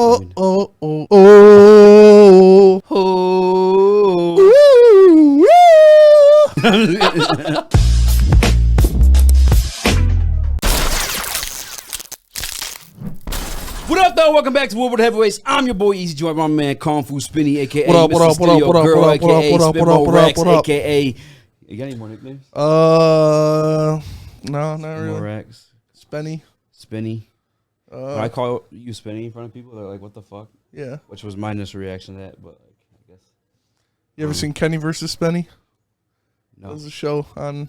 Oh, mean, oh, oh, oh, oh. Ooh, woo. What up, though? Welcome back to World Heavyweights. I'm your boy Easy Joint, my man Fu Spenny, aka What up, Mr. what up, what up, Studio what up, Girl, what up, aka what up, what up, Spitball what up, Rex, what up? aka. You got any more nicknames? No, not More really. Rex, Spenny. Spinny. When I call you Spinny in front of people, they're like, "What the fuck?" Yeah. Which was my initial reaction to that, but like, I guess. You ever seen Kenny versus Spenny? No. It was a show on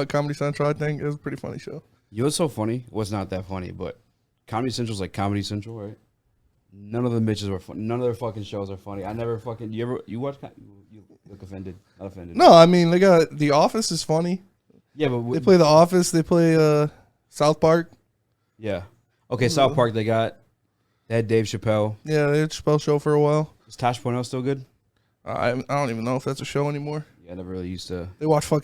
Comedy Central, I think. It was a pretty funny show. You know what's so funny? Well, it's not that funny, but Comedy Central's like Comedy Central, right? None of the bitches were funny. None of their fucking shows are funny. I never fucking. You watch? You look offended? Not offended. No, I mean, they got The Office is funny. Yeah, but They play The Office. They play South Park. Yeah. Okay, South Park. They had Dave Chappelle. Yeah, they had a Chappelle show for a while. Is Tosh Point still good? I don't even know if that's a show anymore. Yeah, I never really used to.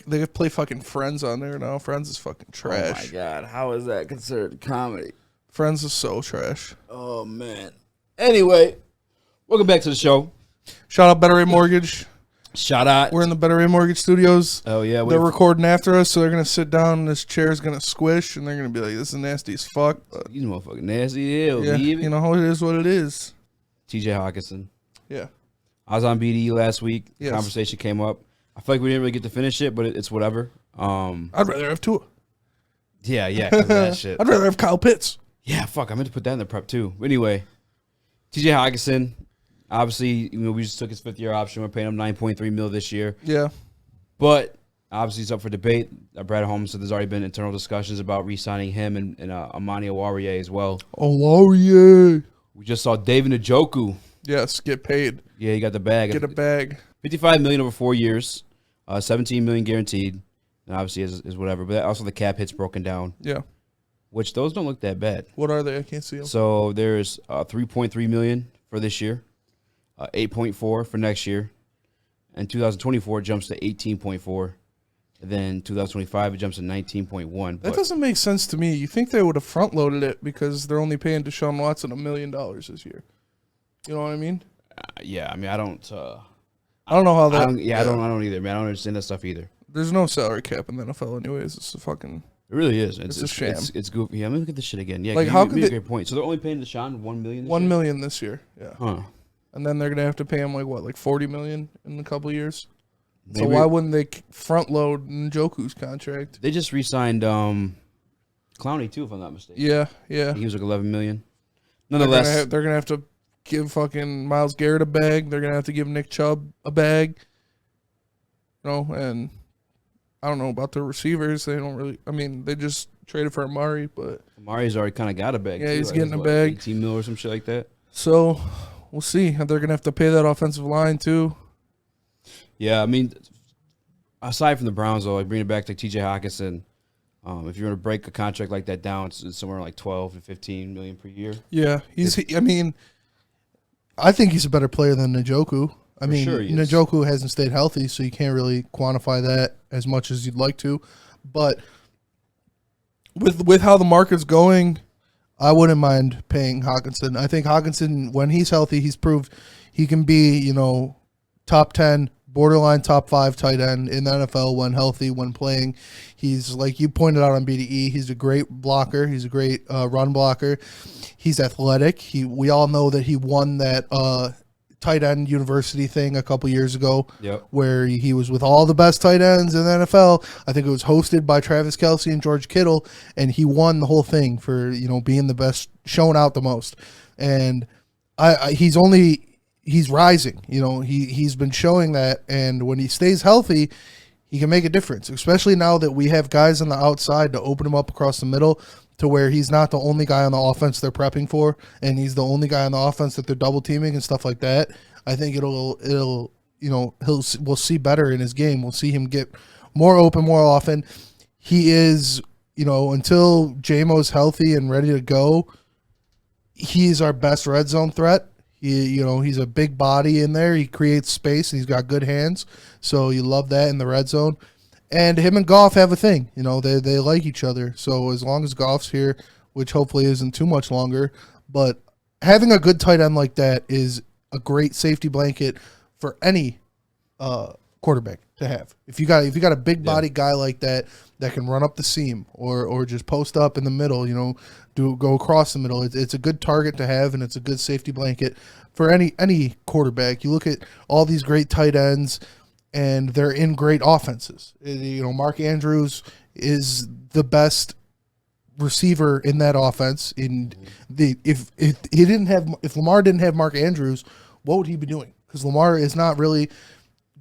They play fucking Friends on there now. Friends is fucking trash. Oh my god, how is that considered comedy? Friends is so trash. Oh man. Anyway, welcome back to the show. Shout out Better Rate Mortgage. Shout out. We're in the Better Rate Mortgage studios. Oh yeah, They're recording after us, so they're gonna sit down. And this chair's gonna squish, and they're gonna be like, "This is nasty as fuck." But these motherfucking nasty hell. yeah, you know, it is what it is. TJ Hockenson. Yeah. I was on BDE last week. Yes. Conversation came up. I feel like we didn't really get to finish it, but it's whatever. I'd rather have Tua. Yeah, 'cause of that shit. I'd rather have Kyle Pitts. Yeah, fuck. I meant to put that in the prep too. But anyway, TJ Hockenson. Obviously, we just took his 5th-year option. We're paying him $9.3 million this year. Yeah. But obviously, it's up for debate. Brad Holmes said there's already been internal discussions about re-signing him and Amani Oruwariye as well. Oruwariye. We just saw David Njoku. Yes, get paid. Yeah, he got the bag. Get a bag. $55 million over 4 years, $17 million guaranteed, and obviously is whatever. But also the cap hit's broken down. Yeah. Which those don't look that bad. What are they? I can't see them. So there's $3.3 million for this year, 8.4 for next year, and 2024 jumps to 18.4. And then 2025 it jumps to 19.1. That doesn't make sense to me. You think they would have front loaded it because they're only paying Deshaun Watson $1 million this year? You know what I mean? Yeah, I mean I don't know how that. I don't either, man. I don't understand that stuff either. There's no salary cap in the NFL, anyways. It's a fucking. It really is. It's a sham. It's goofy. Yeah, let me look at this shit again. Yeah, like how could you made a great point. So they're only paying Deshaun $1 million. $1 million this year. Yeah. Huh. And then they're gonna have to pay him like $40 million in a couple years. Maybe. So why wouldn't they front load Njoku's contract? They just re-signed Clowney too, if I'm not mistaken. Yeah. He was like $11 million. Nonetheless, they're gonna have to give fucking Myles Garrett a bag. They're gonna have to give Nick Chubb a bag. You know, and I don't know about the receivers. They don't really. I mean, they just traded for Amari, but Amari's already kind of got a bag. Yeah, too, he's right? getting a bag. 18 mil or some shit like that. So we'll see. They're gonna have to pay that offensive line too. Yeah, I mean, aside from the Browns, though, like bring it back to T.J. Hockenson. If you're going to break a contract like that down, it's somewhere like 12 to 15 million per year. Yeah, I mean, I think he's a better player than Njoku. I mean, sure Njoku hasn't stayed healthy, so you can't really quantify that as much as you'd like to. But with how the market's going, I wouldn't mind paying Hockenson. I think Hockenson, when he's healthy, he's proved he can be, top 10, borderline top 5 tight end in the NFL when healthy, when playing. He's, like you pointed out on BDE, he's a great blocker. He's a great run blocker. He's athletic. We all know that he won that tight end university thing a couple years ago, where he was with all the best tight ends in the NFL. I think it was hosted by Travis Kelce and George Kittle, and he won the whole thing for being the best, showing out the most. And he's rising. He's been showing that, and when he stays healthy, he can make a difference, especially now that we have guys on the outside to open him up across the middle, to where he's not the only guy on the offense they're prepping for, and he's the only guy on the offense that they're double teaming and stuff like that. I think we'll see better in his game. We'll see him get more open more often. He is, until JMO's healthy and ready to go, he's our best red zone threat. He's a big body in there. He creates space, and he's got good hands. So you love that in the red zone. And him and Goff have a thing. They like each other. So as long as Goff's here, which hopefully isn't too much longer, but having a good tight end like that is a great safety blanket for any quarterback to have. If you got a big body guy like that can run up the seam or just post up in the middle, go across the middle, it's a good target to have, and it's a good safety blanket for any quarterback. You look at all these great tight ends, and they're in great offenses. Mark Andrews is the best receiver in that offense. If Lamar didn't have Mark Andrews, what would he be doing? Because Lamar is not really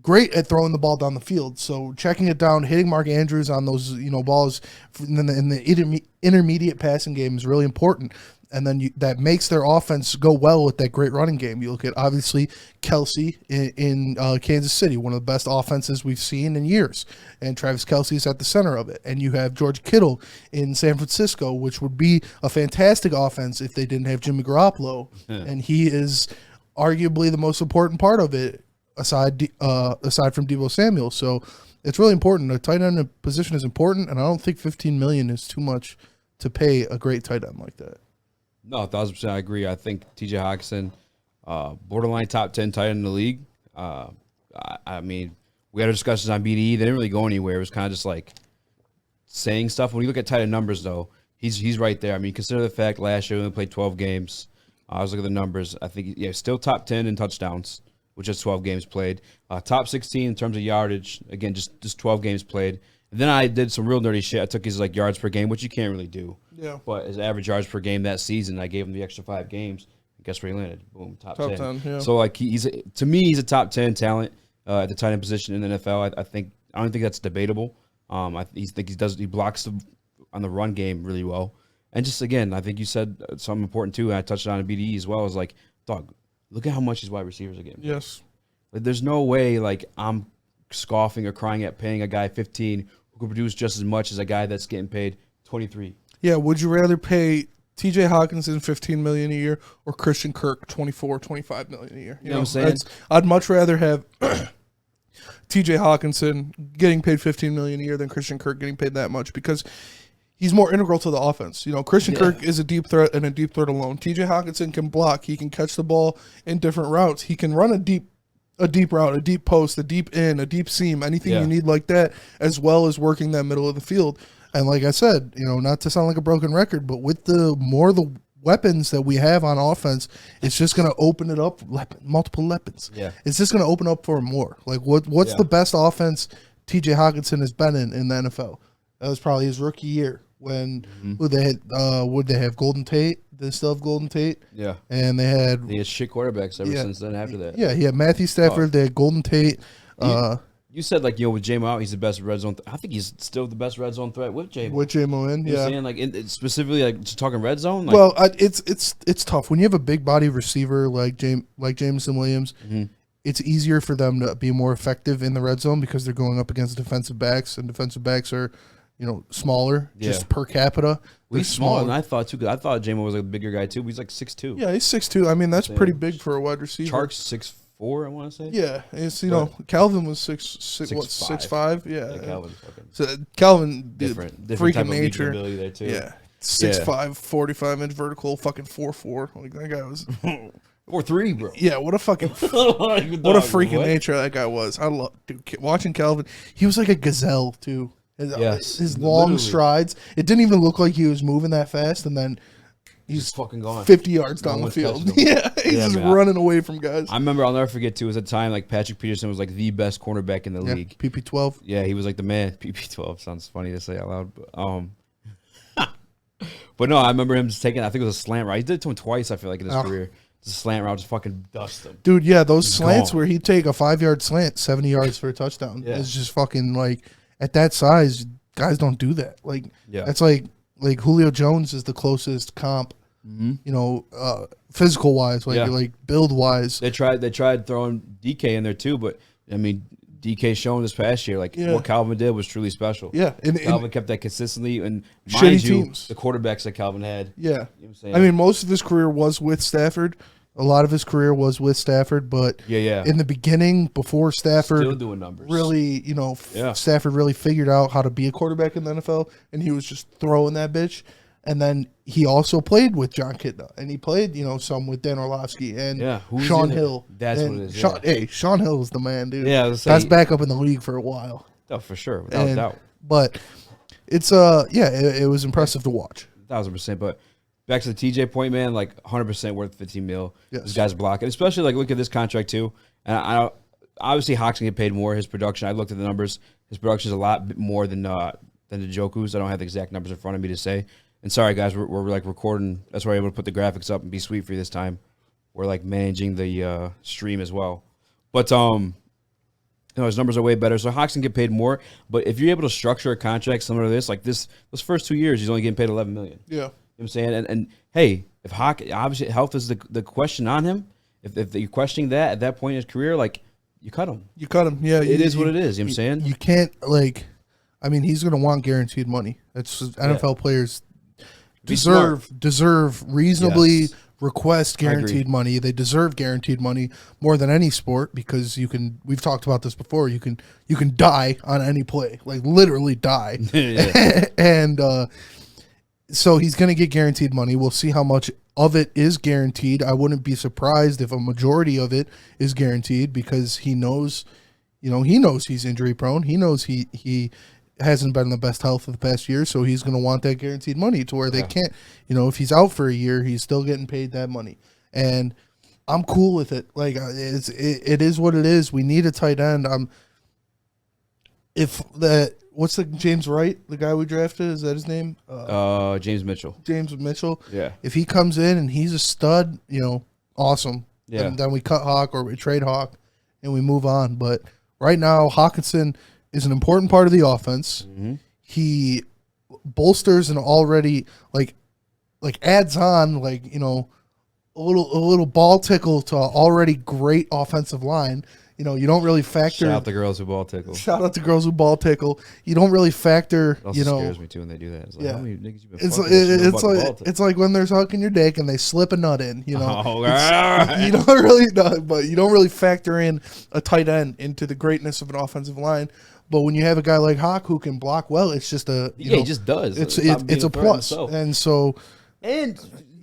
great at throwing the ball down the field. So checking it down, hitting Mark Andrews on those balls in the intermediate passing game is really important. And then that makes their offense go well with that great running game. You look at, obviously, Kelsey in Kansas City, one of the best offenses we've seen in years. And Travis Kelsey is at the center of it. And you have George Kittle in San Francisco, which would be a fantastic offense if they didn't have Jimmy Garoppolo. Yeah. And he is arguably the most important part of it, aside from Deebo Samuel. So it's really important. A tight end position is important, and I don't think $15 million is too much to pay a great tight end like that. No, 1,000% I agree. I think T.J. Hockenson, borderline top 10 tight end in the league. I mean, we had discussions on BDE. They didn't really go anywhere. It was kind of just like saying stuff. When you look at tight end numbers, though, he's right there. I mean, consider the fact last year we only played 12 games. I was looking at the numbers. I think, still top 10 in touchdowns, which is 12 games played. Top 16 in terms of yardage. Again, just 12 games played. And then I did some real nerdy shit. I took his yards per game, which you can't really do. Yeah. But his average yards per game that season, I gave him the extra 5 games. And guess where he landed? Boom, top 10. Yeah. So he's a top 10 talent at the tight end position in the NFL. I don't think that's debatable. He blocks on the run game really well. And just again, I think you said something important too, and I touched on in BDE as well. Is dog, look at how much these wide receivers are getting. Yes. There's no way I'm scoffing or crying at paying a guy 15 who can produce just as much as a guy that's getting paid 23. Yeah, would you rather pay T.J. Hockenson $15 million a year or Christian Kirk $25 million a year? You know what I'm saying? I'd much rather have T.J. Hockenson getting paid $15 million a year than Christian Kirk getting paid that much, because he's more integral to the offense. Christian Kirk is a deep threat and a deep threat alone. T.J. Hockenson can block. He can catch the ball in different routes. He can run a deep route, a deep post, a deep in, a deep seam, anything you need like that, as well as working that middle of the field. And like I said, not to sound like a broken record, but with the weapons that we have on offense, it's just going to open it up, multiple weapons. Yeah. It's just going to open up for more. What's the best offense T.J. Hockenson has been in the NFL? That was probably his rookie year when would they have Golden Tate? They still have Golden Tate. Yeah. And they had shit quarterbacks ever since then after that. Yeah, he had Matthew Stafford, they had Golden Tate. You said with J-Mo out, he's the best red zone. I think he's still the best red zone threat with J-Mo. With J-Mo in, you know what I'm saying? Specifically, just talking red zone. Well, it's tough when you have a big body receiver like Jameson Williams. Mm-hmm. It's easier for them to be more effective in the red zone because they're going up against defensive backs, and defensive backs are smaller just per capita. He's smaller than I thought too. Because I thought J-Mo was a bigger guy too. But he's 6'2". Yeah, he's 6'2". I mean, that's pretty big for a wide receiver. Chark's 6'4", I want to say. Yeah, it's Calvin was 6'5". Yeah, Calvin. Calvin, different freaking nature. There too. Yeah, 6'5", 45-inch vertical, fucking 4'4". Like that guy was 4'3", bro. Yeah, what a fucking what a freaking nature that guy was. I love watching Calvin. He was like a gazelle too. His long strides. It didn't even look like he was moving that fast, and then he's fucking gone 50 yards down the field. Yeah, he's just running away from guys. I remember, I'll never forget too. It was a time Patrick Peterson was the best cornerback in the league. PP12. Yeah, he was the man. PP12 sounds funny to say out loud, but but no, I remember him just taking. I think it was a slant route. He did it to him twice. I feel like in his career. Just a slant route, just fucking dust him. Dude, yeah, those slants where he'd take a 5-yard slant, 70 yards for a touchdown. Yeah. It's just fucking at that size, guys don't do that. That's like Julio Jones is the closest comp, physical wise, build wise. They tried throwing DK in there too, but I mean, DK showing this past year, what Calvin did was truly special. Yeah, Calvin kept that consistently, and mind you, teams. The quarterbacks that Calvin had. Yeah, you know what I'm saying? I mean, most of his career was with Stafford. A lot of his career was with Stafford, but in the beginning, before Stafford, still doing numbers. Really, Stafford really figured out how to be a quarterback in the NFL, and he was just throwing that bitch. And then he also played with John Kidna, and he played, some with Dan Orlovsky and who's Sean in it? Hill. That's and what it is. Sean, Yeah. Hey, Sean Hill is the man, dude. Yeah, I was That's saying, back up in the league for a while. oh, for sure, without a doubt. But it's it was impressive to watch. 1,000%. But back to the TJ point, man, like 100% worth 15 mil. Yes. This guy's blocking, especially like look at this contract too. And I obviously Hawks can get paid more. His production, I looked at the numbers. His production is a lot more than the Njoku's. I don't have the exact numbers in front of me to say. And sorry guys, we're like recording. That's why we're able to put the graphics up and be sweet for you this time. We're like managing the stream as well. But his numbers are way better. So Hawks can get paid more. But if you're able to structure a contract similar to this, like those first 2 years, he's only getting paid $11 million. Yeah. You know what I'm saying? And hey, if Hawk, obviously health is the question on him. If you're questioning that at that point in his career, like you cut him. You cut him. Yeah. It is what it is. You know what I'm saying? You can't he's going to want guaranteed money. That's NFL players deserve reasonably request guaranteed money. They deserve guaranteed money more than any sport because we've talked about this before. You can die on any play, like literally die. And so he's going to get guaranteed money. We'll see how much of it is guaranteed. I wouldn't be surprised if a majority of it is guaranteed because he knows he's injury prone. He knows he hasn't been in the best health of the past year, so he's going to want that guaranteed money to where they can't, if he's out for a year, he's still getting paid that money. And I'm cool with it. Like it is what it is. We need a tight end. What's the James Wright, the guy we drafted? Is that his name? James Mitchell. James Mitchell. Yeah. If he comes in and he's a stud, awesome. Yeah. And then we cut Hawk or we trade Hawk and we move on. But right now, Hockenson is an important part of the offense. Mm-hmm. He bolsters and already like adds on a little ball tickle to already great offensive line. You don't really factor. Shout out the girls who ball tickle. Shout out to girls who ball tickle. You don't really factor. It also scares me too when they do that. It's like, how many niggas you been It's like when they're sucking your dick and they slip a nut in. Oh, all right. You don't really know, but you don't really factor in a tight end into the greatness of an offensive line. But when you have a guy like Hawk who can block well, it's just he just does. It's a plus, and so and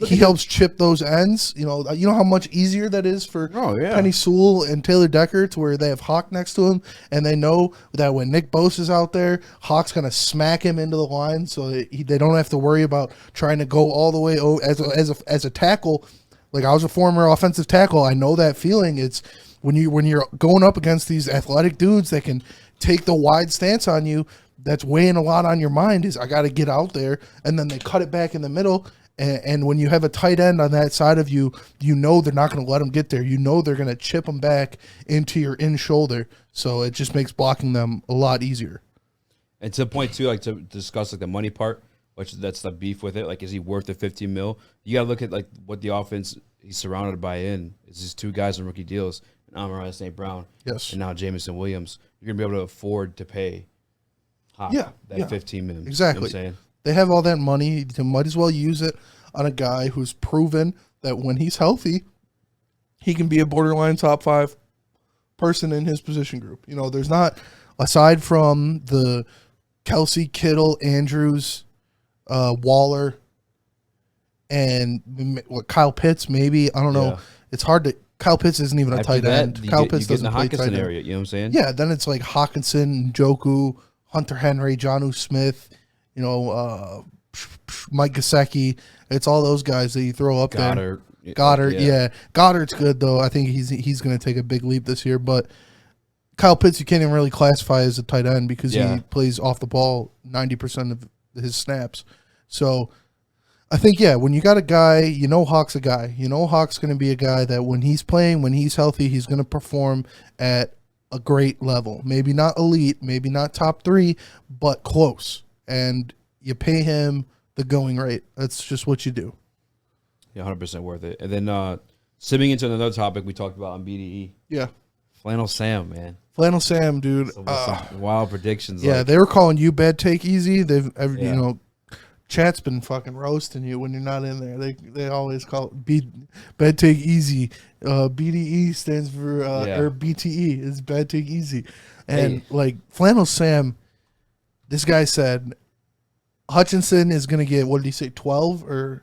he helps chip those ends. You know how much easier that is for Penny Sewell and Taylor Decker to where they have Hawk next to him, and they know that when Nick Bosa's out there, Hawk's gonna smack him into the line, so they don't have to worry about trying to go all the way as a tackle. Like I was a former offensive tackle, I know that feeling. It's when you're going up against these athletic dudes that can take the wide stance on you, that's weighing a lot on your mind is I got to get out there, and then they cut it back in the middle. And when you have a tight end on that side of you, they're not going to let them get there. They're going to chip them back into your in shoulder. So it just makes blocking them a lot easier. And to the point too, like to discuss like the money part, which that's the beef with it. Like, is he worth the 15 mil? You got to look at like what the offense he's surrounded by in. It's just two guys on rookie deals, and Amon-Ra St. Brown, yes, and now Jamison Williams. You're gonna be able to afford to pay Hawk that 15 million. Exactly. You know what I'm saying? They have all that money. They might as well use it on a guy who's proven that when he's healthy, he can be a borderline top 5 person in his position group. There's not, aside from the Kelsey, Kittle, Andrews, Waller, and Kyle Pitts, maybe. I don't know. Yeah. It's hard to. Kyle Pitts isn't even a After tight that, end. Kyle Pitts doesn't play tight end. Area, you know what I'm saying? Yeah, then it's like Hockenson, Njoku, Hunter Henry, Jonnu Smith, Mike Gesicki. It's all those guys that you throw up there. Goddard, yeah. Goddard's good though. I think he's going to take a big leap this year. But Kyle Pitts, you can't even really classify as a tight end because he plays off the ball 90% of his snaps. So I think, when you got a guy, Hawk's a guy. Hawk's going to be a guy that when he's playing, when he's healthy, he's going to perform at a great level. Maybe not elite, maybe not top 3, but close. And you pay him the going rate. That's just what you do. Yeah, 100% worth it. And then simming into another topic we talked about on BDE. Yeah. Flannel Sam, man. Flannel Sam, dude. Some wild predictions. Yeah, they were calling you bad take easy. Chat's been fucking roasting you when you're not in there. They always call it bad take easy. BDE stands for or BTE is bad take easy. And like Flannel Sam, this guy said Hutchinson is going to get, what did he say, 12 or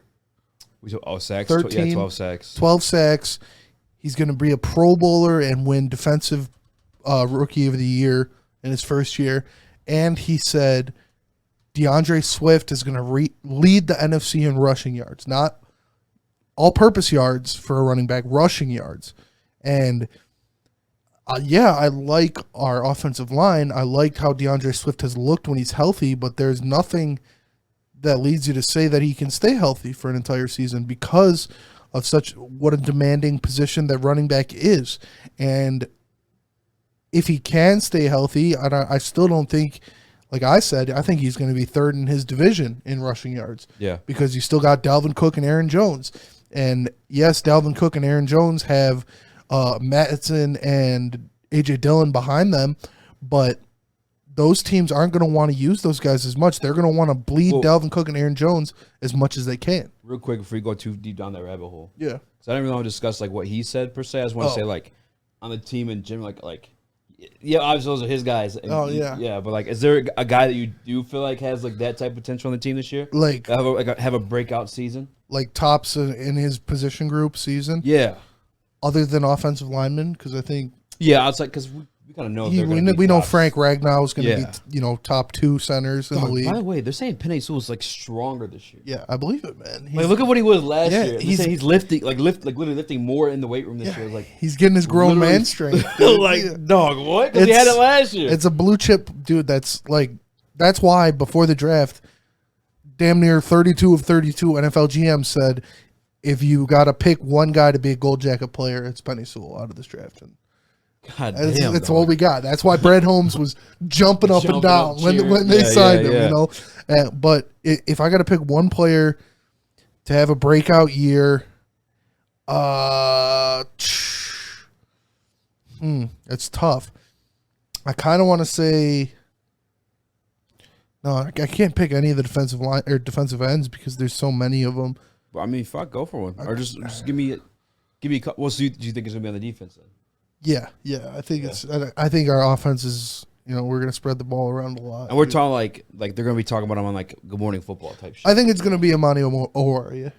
Sacks. 13? Yeah, 12 sacks. 12 sacks. He's going to be a Pro Bowler and win Defensive Rookie of the Year in his first year. And he said DeAndre Swift is going to lead the NFC in rushing yards, not all-purpose yards for a running back, rushing yards. And I like our offensive line. I like how DeAndre Swift has looked when he's healthy, but there's nothing that leads you to say that he can stay healthy for an entire season because of what a demanding position that running back is. And if he can stay healthy, I still don't think, like I said, I think he's going to be third in his division in rushing yards. Yeah. Because you still got Dalvin Cook and Aaron Jones. And yes, Dalvin Cook and Aaron Jones have Mattison and A.J. Dillon behind them, but those teams aren't going to want to use those guys as much. They're going to want to bleed Dalvin Cook and Aaron Jones as much as they can. Real quick, before you go too deep down that rabbit hole. Yeah. So I didn't really want to discuss like what he said per se. I just want to say like on the team in general, like yeah, obviously those are his guys. And yeah. But like, is there a guy that you do feel like has like that type of potential on the team this year? Like have a breakout season? Like tops in his position group season? Yeah. Other than offensive linemen, because I think outside because we kind of know we know Frank Ragnow is going to be top 2 centers in the league. By the way, they're saying Penei Sewell's like stronger this year. Yeah, I believe it, man. Like, look at what he was last year. He's lifting literally lifting more in the weight room this year. Like he's getting his grown man strength. Dog, what? Because he had it last year. It's a blue chip dude. That's why before the draft, damn near 32 of 32 NFL GMs said, if you got to pick one guy to be a Gold Jacket player, it's Penei Sewell out of this draft. And God damn, that's all we got. That's why Brad Holmes was jumping up and down when they signed him. You know, but if I got to pick one player to have a breakout year, it's tough. I kind of want to say. No, I can't pick any of the defensive line or defensive ends because there's so many of them. I mean, fuck, go for one, or just give me a couple. So do you think it's gonna be on the defense then? Yeah. I think I think our offense is. We're gonna spread the ball around a lot, and we're talking like they're gonna be talking about him on like Good Morning Football type shit. I think it's gonna be Amani Oruwariye.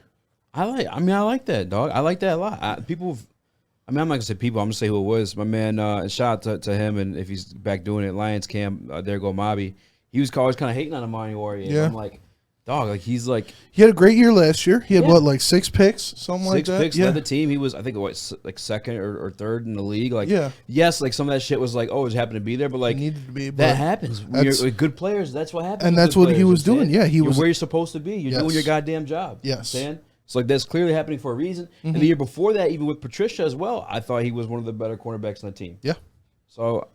I like that, dog. I like that a lot. I'm not gonna say people. I'm gonna say who it was. My man, shout out to him, and if he's back doing it, Lions camp. There go Mobby. He was always kind of hating on Amani Oruwariye. Yeah. I'm like, dog, like he's like he had a great year last year. He had 6 picks, something like that. 6 picks, led the team. He was, I think, like second or third in the league. Like, yes, like some of that shit was like, it just happened to be there, but like needed to be. That happens. When you're with good players, that's what happens. And that's what he was doing. Yeah, he was where you're supposed to be. You're doing your goddamn job. Yes, you know so like that's clearly happening for a reason. Mm-hmm. And the year before that, even with Patricia as well, I thought he was one of the better cornerbacks on the team. Yeah. So.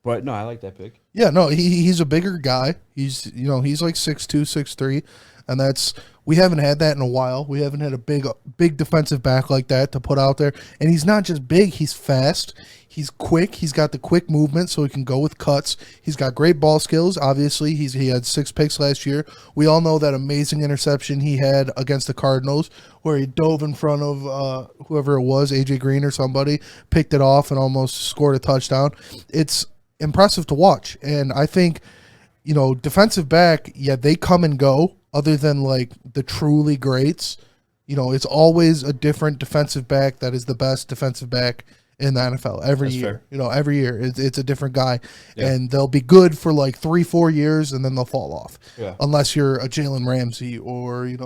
But no, I like that pick. Yeah, no, he's a bigger guy. He's like 6'2", 6'3", and we haven't had that in a while. We haven't had a big defensive back like that to put out there. And he's not just big; he's fast. He's quick. He's got the quick movement, so he can go with cuts. He's got great ball skills. Obviously, he had 6 picks last year. We all know that amazing interception he had against the Cardinals, where he dove in front of whoever it was, AJ Green or somebody, picked it off and almost scored a touchdown. It's impressive to watch, and I think defensive back, they come and go. Other than like the truly greats, it's always a different defensive back that is the best defensive back in the NFL every year. Fair. Every year it's a different guy, and they'll be good for like 3-4 years, and then they'll fall off. Yeah. Unless you're a Jalen Ramsey or a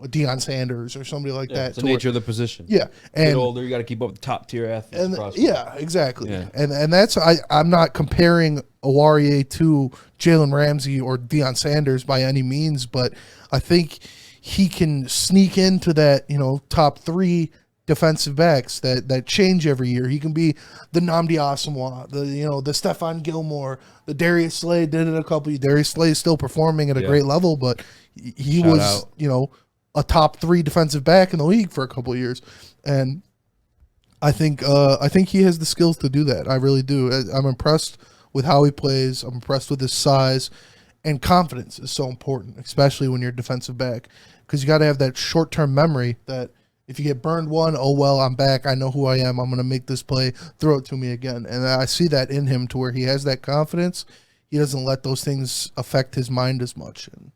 Deion Sanders or somebody like that. It's the nature of the position. Yeah, and get older, you got to keep up with top tier athletes. Yeah, exactly. Yeah. And that's I'm not comparing Oruwariye to Jalen Ramsey or Deion Sanders by any means, but I think he can sneak into that top 3 defensive backs that change every year. He can be the Nnamdi Asomugha, the Stephon Gilmore, the Darius Slay did it a couple. Darius Slay is still performing at a great level, but he was a top 3 defensive back in the league for a couple of years, and I think he has the skills to do that. I really do. I'm impressed with how he plays. I'm impressed with his size, and confidence is so important, especially when you're a defensive back, because you got to have that short-term memory that if you get burned one, oh, well, I'm back. I know who I am. I'm going to make this play. Throw it to me again. And I see that in him to where he has that confidence. He doesn't let those things affect his mind as much. And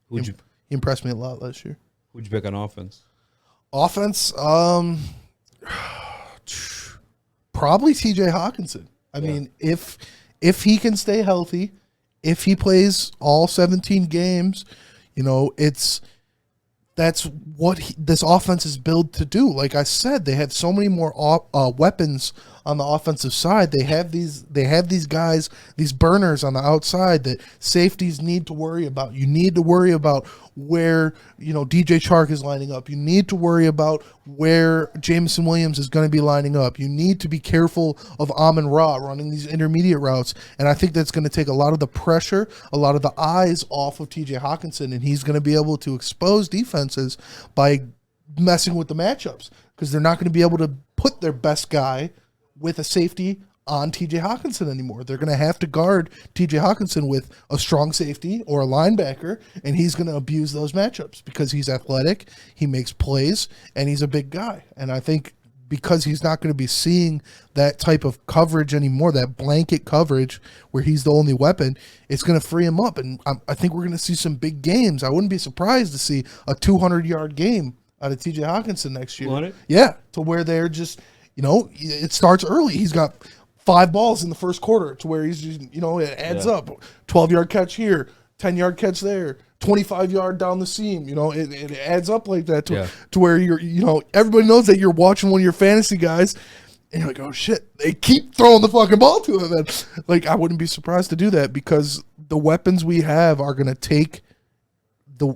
He impressed me a lot last year. Who'd you pick on offense? Offense, probably T.J. Hockenson. I mean, if he can stay healthy, if he plays all 17 games, that's what this offense is built to do. Like I said, they have so many more weapons on the offensive side. They have these guys, these burners on the outside that safeties need to worry about. You need to worry about where DJ Chark is lining up. You need to worry about where Jameson Williams is going to be lining up. You need to be careful of Amon-Ra running these intermediate routes. And I think that's going to take a lot of the pressure, a lot of the eyes off of TJ Hockenson, and he's going to be able to expose defenses by messing with the matchups because they're not going to be able to put their best guy with a safety on TJ Hockenson anymore. They're going to have to guard TJ Hockenson with a strong safety or a linebacker, and he's going to abuse those matchups because he's athletic, he makes plays, and he's a big guy. And I think because he's not going to be seeing that type of coverage anymore, that blanket coverage where he's the only weapon, it's going to free him up. And I think we're going to see some big games. I wouldn't be surprised to see a 200-yard game out of TJ Hockenson next year. 200? Yeah, to where they're just, it starts early. He's got 5 balls in the first quarter to where he's just, it adds up. 12-yard catch here, 10-yard catch there, 25-yard down the seam. It adds up like that to where you're, everybody knows that you're watching one of your fantasy guys and you're like, oh shit, they keep throwing the fucking ball to him. And like, I wouldn't be surprised to do that because the weapons we have are going to take the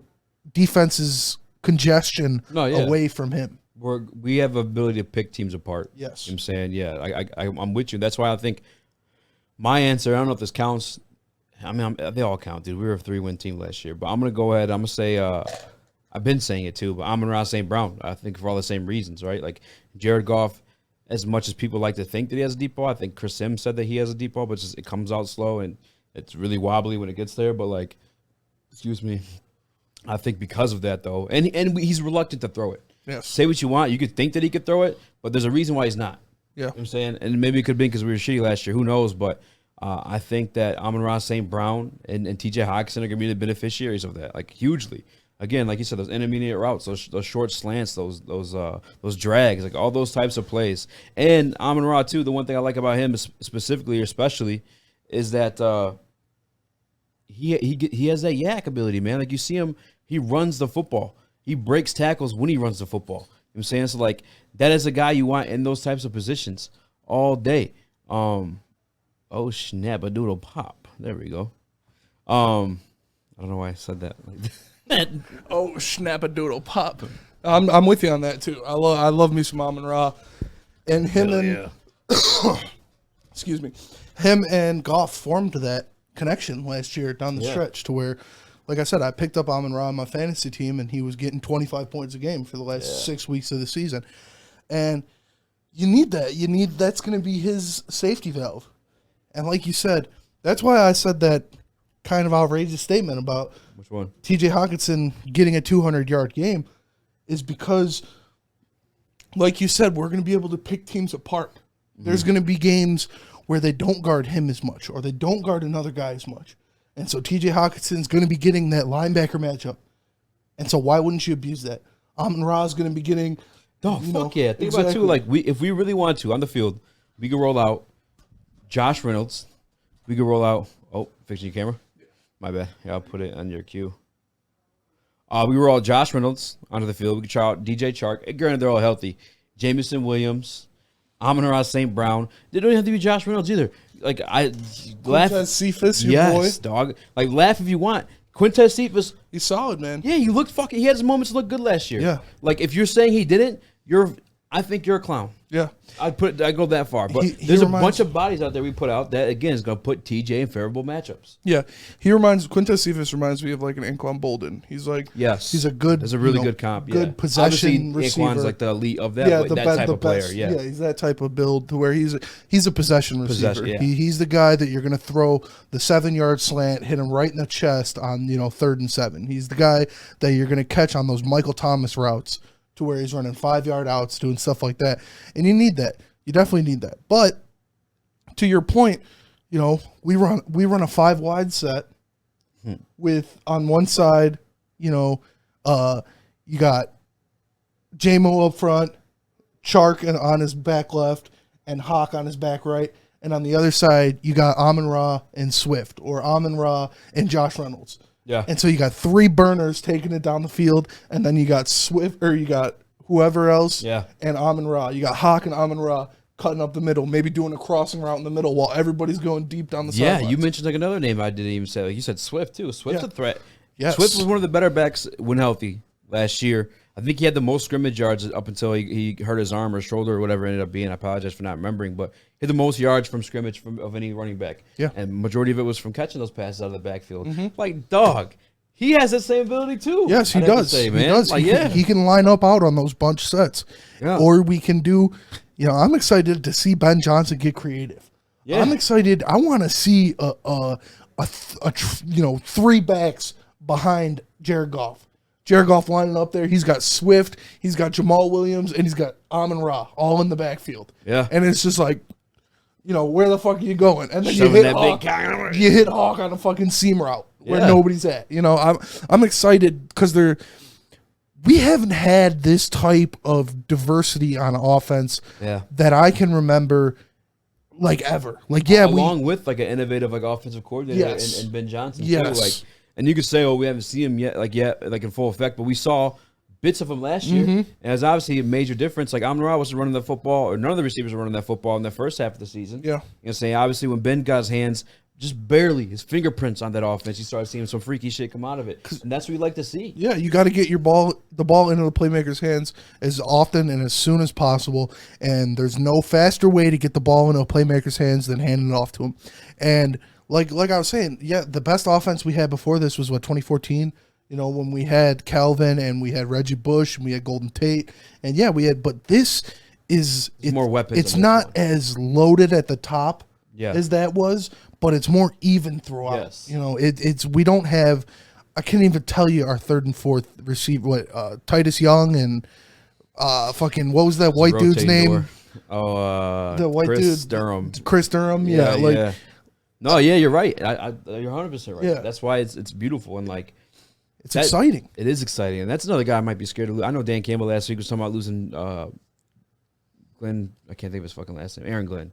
defense's congestion away from him. We have the ability to pick teams apart. Yes. I'm saying, yeah, I'm with you. That's why I think my answer, I don't know if this counts. I mean, they all count, dude. We were a 3-win team last year. But I'm going to go ahead. I'm going to say, I've been saying it too, but Amon-Ra St. Brown, I think for all the same reasons, right? Like Jared Goff, as much as people like to think that he has a deep ball, I think Chris Sims said that he has a deep ball, but it comes out slow and it's really wobbly when it gets there. But like, excuse me, I think because of that, though, and he's reluctant to throw it. Yes. Say what you want. You could think that he could throw it, but there's a reason why he's not. Yeah. You know what I'm saying? And maybe it could be because we were shitty last year. Who knows? But I think that Amon-Ra St. Brown and TJ Hockenson are going to be the beneficiaries of that, like hugely. Again, like you said, those intermediate routes, those short slants, those drags, like all those types of plays. And Amon-Ra, too, the one thing I like about him specifically or especially is that he has that yak ability, man. Like you see him, he runs the football. He breaks tackles when he runs the football. You know what I'm saying? So, like, that is a guy you want in those types of positions all day. Oh, snap-a-doodle pop. There we go. I don't know why I said that like that. Oh, snap-a-doodle pop. I'm with you on that, too. I love me some Amon-Ra. And him excuse me, him and Goff formed that connection last year down the stretch to where, like I said, I picked up Amon-Ra on my fantasy team, and he was getting 25 points a game for the last 6 weeks of the season. And you need that. That's going to be his safety valve. And like you said, that's why I said that kind of outrageous statement about Which one? TJ Hockenson getting a 200-yard game is because, like you said, we're going to be able to pick teams apart. Mm-hmm. There's going to be games where they don't guard him as much or they don't guard another guy as much. And so TJ Hawkinson's going to be getting that linebacker matchup. And so why wouldn't you abuse that? Amon-Ra is going to be getting... yeah. Think about, too, like, if we really want to, on the field, we could roll out Josh Reynolds. We could roll out... Oh, fixing your camera? My bad. Yeah, I'll put it on your cue. We roll out Josh Reynolds onto the field. We could try out DJ Chark. Granted, they're all healthy. Jameson Williams, Amon-Ra St. Brown. They don't have to be Josh Reynolds either. Like, I laugh. Quintez Cephas, your boy. Yes, dog. Like, laugh if you want. Quintez Cephas. He's solid, man. Yeah, he looked fucking. He had his moments to look good last year. Yeah. Like, if you're saying he didn't, I think you're a clown. Yeah. I go that far. But there's a bunch of bodies out there we put out that, again, is going to put TJ in favorable matchups. Yeah. Quintez Cephas reminds me of like an Anquan Bolden. He's like, he's a good, there's a really good comp. Good possession receiver. Anquan's like the elite of that, that type of player. Yeah. Yeah, he's that type of build to where he's a possession receiver. Yeah. He's the guy that you're going to throw the 7-yard slant, hit him right in the chest on, 3rd and 7. He's the guy that you're going to catch on those Michael Thomas routes to where he's running 5-yard outs, doing stuff like that. And you need that. You definitely need that. But to your point, we run a 5 wide set with on one side You know, you got JMO up front, Chark on his back left, and Hawk on his back right. And on the other side, you got Amon-Ra and Swift, or Amon-Ra and Josh Reynolds. Yeah. And so you got 3 burners taking it down the field, and then you got Swift, or you got whoever else, and Amon-Ra. You got Hawk and Amon-Ra cutting up the middle, maybe doing a crossing route in the middle while everybody's going deep down the sidelines. Yeah, you mentioned like another name I didn't even say. Like you said Swift too. Swift's a threat. Yes. Swift was one of the better backs when healthy last year. I think he had the most scrimmage yards up until he hurt his arm or shoulder or whatever it ended up being. I apologize for not remembering, but he had the most yards from scrimmage of any running back. Yeah. And majority of it was from catching those passes out of the backfield. Like, dog, he has that same ability too. Yes, he does. Say, he man. does. Like, He can line up out on those bunch sets. Yeah. Or we can do, I'm excited to see Ben Johnson get creative. Yeah. I'm excited. I want to see 3 backs behind Jared Goff. Jared Goff lining up there. He's got Swift, he's got Jamal Williams, and he's got Amon-Ra all in the backfield. Yeah. And it's just like, where the fuck are you going? And then Shoving you hit Hawk on a fucking seam route where nobody's at. I'm excited because we haven't had this type of diversity on offense that I can remember like ever. Like, along with like an innovative like offensive coordinator and Ben Johnson too. Like, and you could say, oh, we haven't seen him yet, like in full effect, but we saw bits of him last year, and it's obviously a major difference. Like Amon-Ra wasn't running the football, or none of the receivers were running that football in the first half of the season. Yeah, saying obviously when Ben got his hands, just barely his fingerprints on that offense, you started seeing some freaky shit come out of it, and that's what we like to see. Yeah, you got to get the ball into the playmaker's hands as often and as soon as possible, and there's no faster way to get the ball into a playmaker's hands than handing it off to him. And like I was saying, the best offense we had before this was 2014. When we had Calvin and we had Reggie Bush and we had Golden Tate, and but this is more weapons. It's not as loaded at the top as that was, but it's more even throughout. Yes. It's we don't have. I can't even tell you our third and fourth receiver. Titus Young and fucking what was that white dude's name? Oh, the white Chris dude, Durham. Chris Durham. Yeah. No, you're right. You're 100% right. Yeah. That's why it's beautiful and like it's exciting. It is exciting, and that's another guy I might be scared to lose. I know Dan Campbell last week was talking about losing Glenn. I can't think of his fucking last name. Aaron Glenn.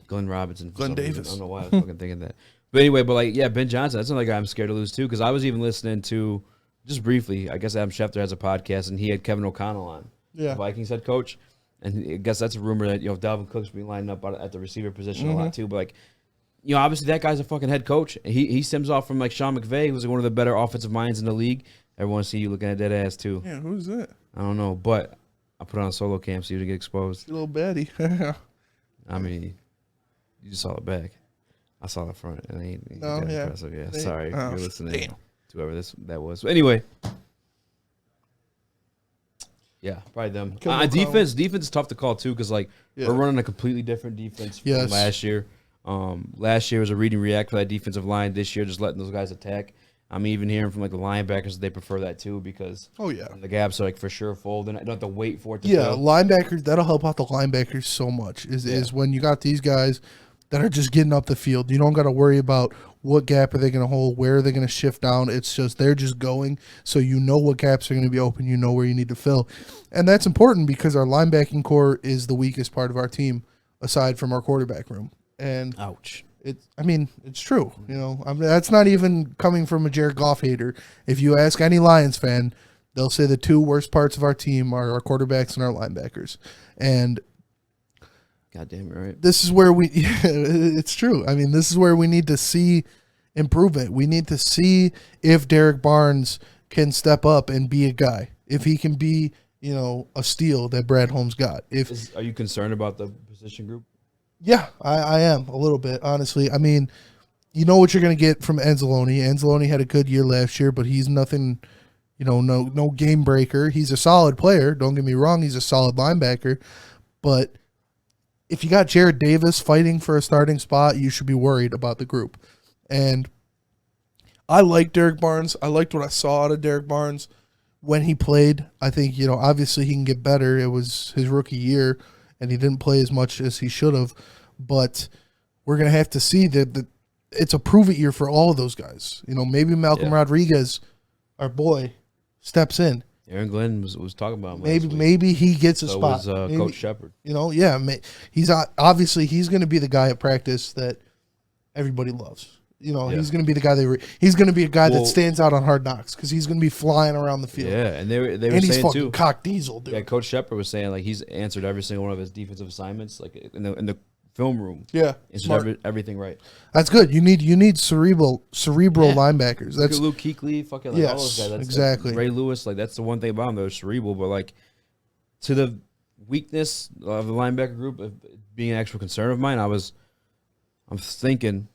Glenn Robinson. Glenn Davis. I don't know why I was fucking thinking that. But anyway, Ben Johnson. That's another guy I'm scared to lose too, because I was even listening to just briefly. I guess Adam Schefter has a podcast, and he had Kevin O'Connell on, the Vikings head coach, and I guess that's a rumor that Dalvin Cook's been lining up at the receiver position a lot too. But obviously that guy's a fucking head coach. He stems off from like Sean McVay, who's one of the better offensive minds in the league. Everyone see you looking at that ass too. Yeah, who's that? I don't know, but I put on a solo cam so you to get exposed. Little baddie. I mean, you just saw the back. I saw the front. It ain't impressive. Yeah, sorry. You're listening to whoever that was. But anyway. Yeah, probably them. Defense is tough to call too, because we're running a completely different defense from last year. Last year was a read and react for that defensive line. This year, just letting those guys attack. I'm even hearing from the linebackers they prefer that too, because the gaps are for sure full. They don't have to wait for it to fill. Linebackers, that'll help out the linebackers so much. Is when you got these guys that are just getting up the field. You don't got to worry about what gap are they going to hold, where are they going to shift down. It's just they're just going, so you know what gaps are going to be open. You know where you need to fill, and that's important because our linebacking core is the weakest part of our team, aside from our quarterback room. And ouch. It's true. That's not even coming from a Jared Goff hater. If you ask any Lions fan, they'll say the 2 worst parts of our team are our quarterbacks and our linebackers. And goddamn right. This is where it's true. This is where we need to see improvement. We need to see if Derek Barnes can step up and be a guy. If he can be, a steal that Brad Holmes got. Are you concerned about the position group? Yeah, I am a little bit, honestly. You know what you're going to get from Anzalone. Anzalone had a good year last year, but he's nothing, no game breaker. He's a solid player. Don't get me wrong. He's a solid linebacker. But if you got Jared Davis fighting for a starting spot, you should be worried about the group. And I like Derek Barnes. I liked what I saw out of Derek Barnes when he played. I think, obviously he can get better. It was his rookie year, and he didn't play as much as he should have. But we're going to have to see that it's a prove-it year for all of those guys. Maybe Malcolm Rodriguez our boy, steps in. Aaron Glenn was talking about him Maybe he gets a so spot. was Coach Shepard. He's obviously he's going to be the guy at practice that everybody loves. He's going to be the guy he's going to be a guy that stands out on Hard Knocks because he's going to be flying around the field. Yeah, and they were and saying he's fucking too. cock diesel, dude. Yeah, Coach Shepard was saying like he's answered every single one of his defensive assignments, like in the film room. Yeah, answered everything right. That's good. You need cerebral linebackers. That's Luke Kuechly, fucking all those guys. That's, exactly. Ray Lewis, like that's the one thing about him. They're cerebral, but like to the weakness of the linebacker group of being an actual concern of mine, I'm thinking.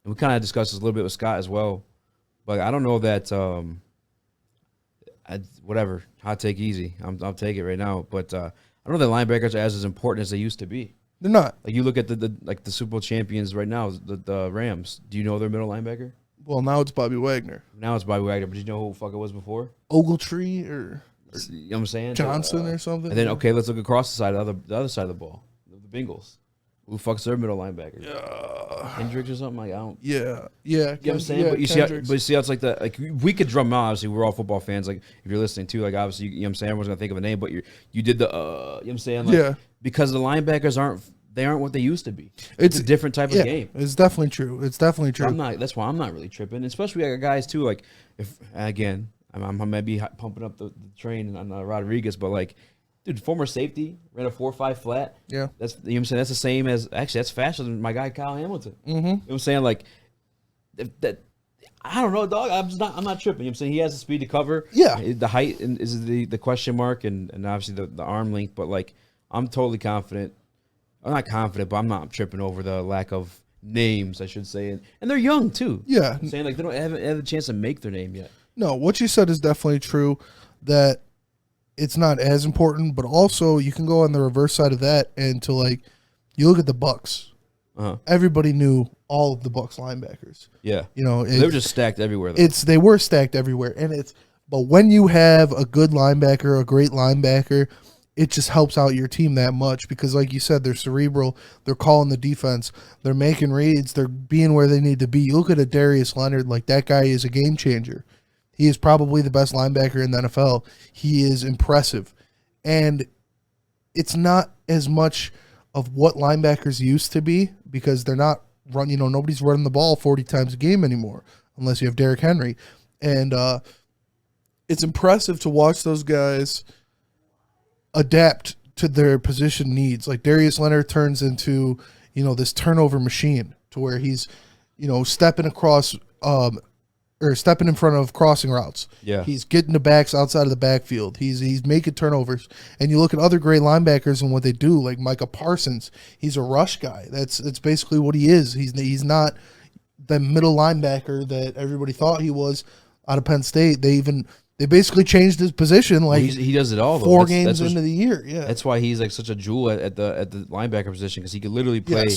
And we kind of discussed this a little bit with Scott as well, but I don't know that. Whatever, hot take easy. I'll take it right now, but I don't know that linebackers are as important as they used to be. They're not. Like you look at the Super Bowl champions right now, the Rams. Do you know their middle linebacker? Well, now it's Bobby Wagner. Now it's Bobby Wagner, but did you know who the fuck it was before? Ogletree or you know what I'm saying? Johnson or something. And then let's look across the side, the other side of the ball, the Bengals. Who fucks their middle linebacker? Hendricks or something? Like I don't. Yeah. You know what I'm saying? But you see how it's like that. Like we could drum out. Obviously, we're all football fans. Like if you're listening too, like obviously, you know what I'm saying. Everyone's gonna think of a name, but you did the. You know what I'm saying? Like, because the linebackers aren't what they used to be. It's a different type of game. It's definitely true. That's why I'm not really tripping. Especially like guys too. Like if again, I'm maybe pumping up the train on Rodriguez, but like. Dude, former safety, ran a 4.5 flat. Yeah. That's you know what I'm saying? That's the same as actually that's faster than my guy Kyle Hamilton. Mm-hmm. You know what I'm saying? Like that I don't know, dog. I'm not tripping. You know what I'm saying? He has the speed to cover. Yeah. The height is the question mark and obviously the arm length, but like I'm totally confident. I'm not confident, but I'm not tripping over the lack of names, I should say. And they're young too. Yeah. You know I'm saying like they don't have a chance to make their name yet. No, what you said is definitely true that it's not as important, but also you can go on the reverse side of that and to like you look at the Bucks. Everybody knew all of the Bucks linebackers. Yeah, they were just stacked everywhere. Though. They were stacked everywhere, but when you have a good linebacker, a great linebacker, it just helps out your team that much because, like you said, they're cerebral. They're calling the defense. They're making reads. They're being where they need to be. You look at a Darius Leonard, like that guy is a game changer. He is probably the best linebacker in the NFL. He is impressive. And it's not as much of what linebackers used to be because they're not nobody's running the ball 40 times a game anymore unless you have Derrick Henry. And it's impressive to watch those guys adapt to their position needs. Like Darius Leonard turns into, this turnover machine to where he's, stepping across or stepping in front of crossing routes. Yeah. He's getting the backs outside of the backfield. He's making turnovers. And you look at other great linebackers and what they do, like Micah Parsons. He's a rush guy. That's basically what he is. He's not the middle linebacker that everybody thought he was out of Penn State. They basically changed his position like he does it all though. 4 games into the year. Yeah. That's why he's like such a jewel at the linebacker position because he could literally play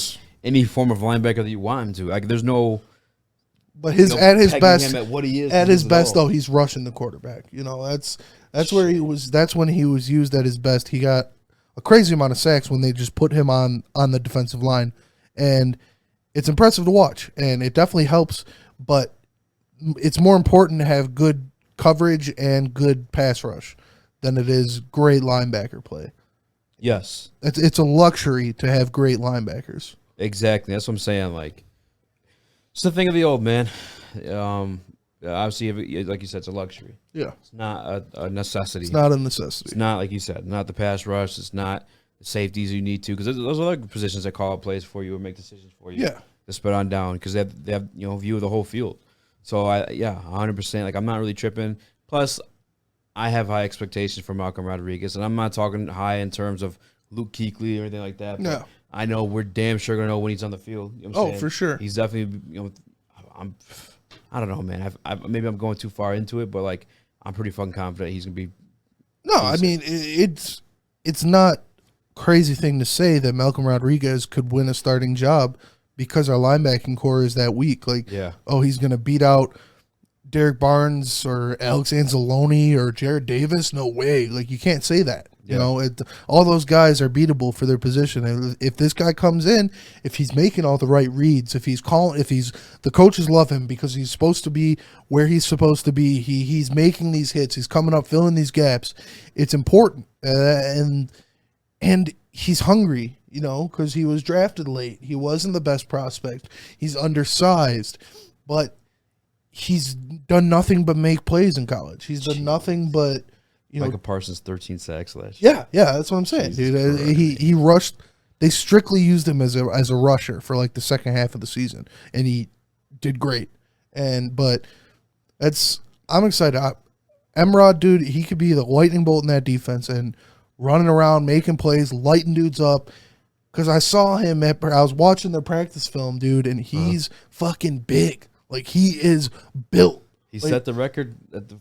any form of linebacker that you want him to. Like there's no But at his best, at what he is, at his best though, he's rushing the quarterback. That's where he was. That's when he was used at his best. He got a crazy amount of sacks when they just put him on the defensive line, and it's impressive to watch. And it definitely helps, but it's more important to have good coverage and good pass rush than it is great linebacker play. Yes, it's a luxury to have great linebackers. Exactly, that's what I'm saying. Like. It's the thing of the old, man. Obviously, like you said, it's a luxury. Yeah. It's not a necessity. It's not a necessity. It's not, like you said, not the pass rush. It's not the safeties you need to. Because those are other positions that call up plays for you or make decisions for you. Yeah. To spit on down because they have view of the whole field. So, 100%. Like, I'm not really tripping. Plus, I have high expectations for Malcolm Rodriguez. And I'm not talking high in terms of Luke Kuechly or anything like that. No. I know we're damn sure gonna know when he's on the field. You know what I'm saying? For sure. He's definitely. I don't know, man. Maybe I'm going too far into it, but like I'm pretty fucking confident he's gonna be. No, I mean it's not crazy thing to say that Malcolm Rodriguez could win a starting job because our linebacking core is that weak. Like, he's gonna beat out Derek Barnes or Alex Anzalone or Jared Davis. No way. Like you can't say that. You know, all those guys are beatable for their position. And if this guy comes in, if he's making all the right reads, if the coaches love him because he's supposed to be where he's supposed to be. He's making these hits. He's coming up, filling these gaps. It's important, and he's hungry. You know, because he was drafted late. He wasn't the best prospect. He's undersized, but he's done nothing but make plays in college. He's done nothing but. Micah Parsons 13 sacks last year. Yeah, that's what I'm saying, dude. He rushed. They strictly used him as a rusher for like the second half of the season, and he did great. But I'm excited. Emrod, dude, he could be the lightning bolt in that defense and running around, making plays, lighting dudes up. Because I saw him I was watching the practice film, dude, and he's fucking big. Like he is built. He set the record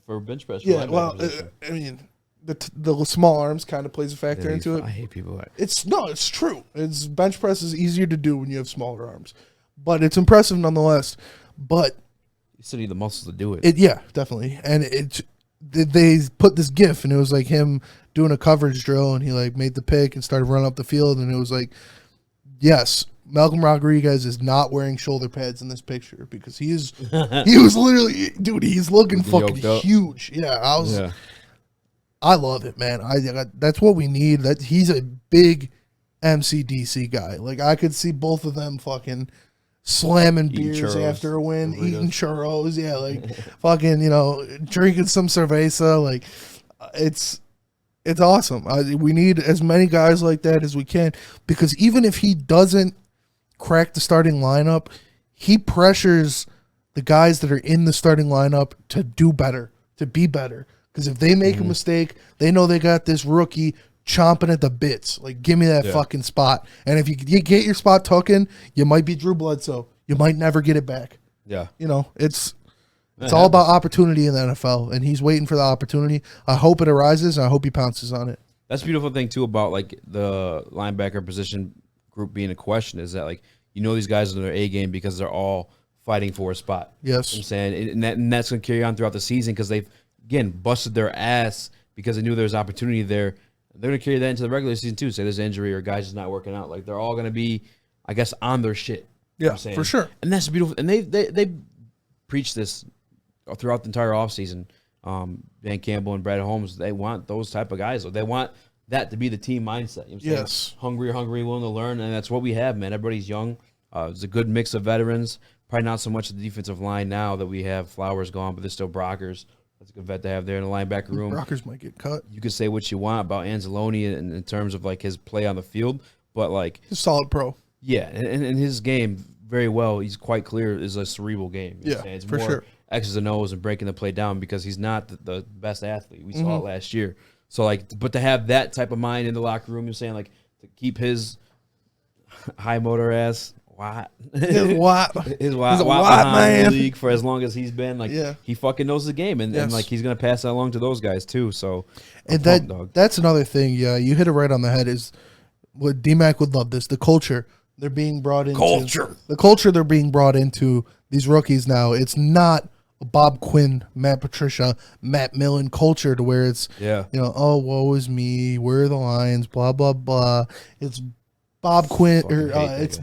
for bench press. Yeah, well, I mean, the small arms kind of plays a factor into it. I hate people. It's true. It's bench press is easier to do when you have smaller arms, but it's impressive nonetheless. But you still need the muscles to do it. Yeah, definitely. And they put this GIF, and it was like him doing a coverage drill, and he like made the pick and started running up the field, and it was like, yes. Malcolm Rodriguez is not wearing shoulder pads in this picture because he was literally, dude, he's looking fucking huge. Yeah, I love it, man. That's what we need. That he's a big MCDC guy. Like I could see both of them fucking slamming beers after a win, eating churros. Yeah, like fucking, drinking some cerveza. Like it's awesome. We need as many guys like that as we can because even if he doesn't crack the starting lineup, he pressures the guys that are in the starting lineup to do better, to be better. Because if they make a mistake, they know they got this rookie chomping at the bits. Like, give me that fucking spot. And if you get your spot taken, you might be Drew Bledsoe. You might never get it back. Yeah. It's all about opportunity in the NFL, and he's waiting for the opportunity. I hope it arises, and I hope he pounces on it. That's the beautiful thing, too, about, like, the linebacker position group being a question is that, like, these guys are in their A game because they're all fighting for a spot. Yes. You know what I'm saying? And that's going to carry on throughout the season because they've, again, busted their ass because they knew there was opportunity there. They're going to carry that into the regular season, too. Say there's an injury or guys just not working out. Like, they're all going to be, I guess, on their shit. Yeah, for sure. And that's beautiful. And they preach this throughout the entire offseason. Dan Campbell and Brad Holmes, they want those type of guys. They want that to be the team mindset. You know what I'm saying? Yes. Hungry, willing to learn, and that's what we have, man. Everybody's young. It's a good mix of veterans. Probably not so much the defensive line now that we have Flowers gone, but there's still Brockers. That's a good vet to have there in the linebacker room. Brockers might get cut. You can say what you want about Anzalone in terms of like his play on the field, but like he's a solid pro. Yeah, and his game very well. He's quite clear. Is a cerebral game. Yeah, it's for more sure. X's and O's and breaking the play down because he's not the best athlete. We saw it last year. So like, but to have that type of mind in the locker room, you're saying like to keep his high motor ass. His wide man. The league for as long as he's been like he fucking knows the game and like he's gonna pass that along to those guys too. So and that's another thing. Yeah, you hit it right on the head. Is what DMAC would love this. The culture they're being brought into. The culture they're being brought into these rookies now. It's not a Bob Quinn, Matt Patricia, Matt Millen culture to where it's oh woe is me. We're the Lions. Blah blah blah. It's Bob Quinn or it's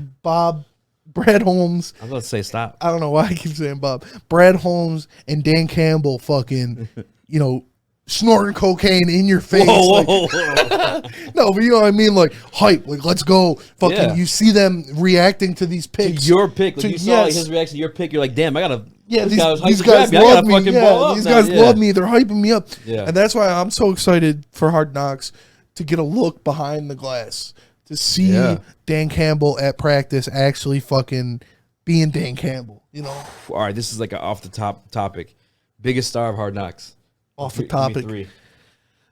Brad Holmes. I was about to say stop. I don't know why I keep saying Bob. Brad Holmes and Dan Campbell fucking, snorting cocaine in your face. Whoa. No, but you know what I mean? Like, hype. Like, let's go. Fucking, you see them reacting to these picks. To your pick. Like you saw his reaction to your pick. You're like, damn, I got to. Yeah, these guys love me. These guys love me. They're hyping me up. Yeah. And that's why I'm so excited for Hard Knocks to get a look behind the glass. To see Dan Campbell at practice actually fucking being Dan Campbell, All right, this is like an off the top topic. Biggest star of Hard Knocks. Off the topic. Three.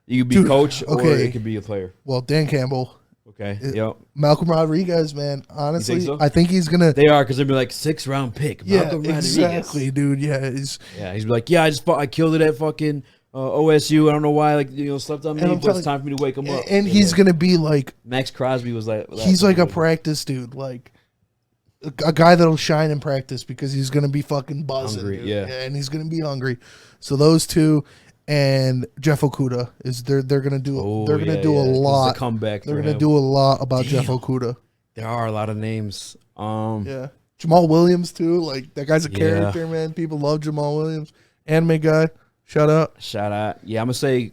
You could be coach or it could be a player. Well, Dan Campbell. Okay. Yep. Malcolm Rodriguez, man. Honestly, I think he's gonna. They are because they'll be like 6th round pick. Malcolm exactly, dude. Yeah, he's like, I killed it at fucking. OSU, I don't know why, slept on me, but it's time for me to wake him up. And he's going to be like... Max Crosby was like... He's like a practice dude, like a guy that'll shine in practice because he's going to be fucking buzzing. Hungry, dude. And he's going to be hungry. So those two, and Jeff Okuda is they're gonna do Oh, they're gonna yeah, do a yeah. This is a lot. comeback They're for gonna him. do a lot about Jeff Damn. Okuda. There are a lot of names. Yeah, Jamal Williams too. Like that guy's a Yeah. character, man. People love Jamal Williams. Anime guy. Shout out. Shout out. Yeah, I'm gonna say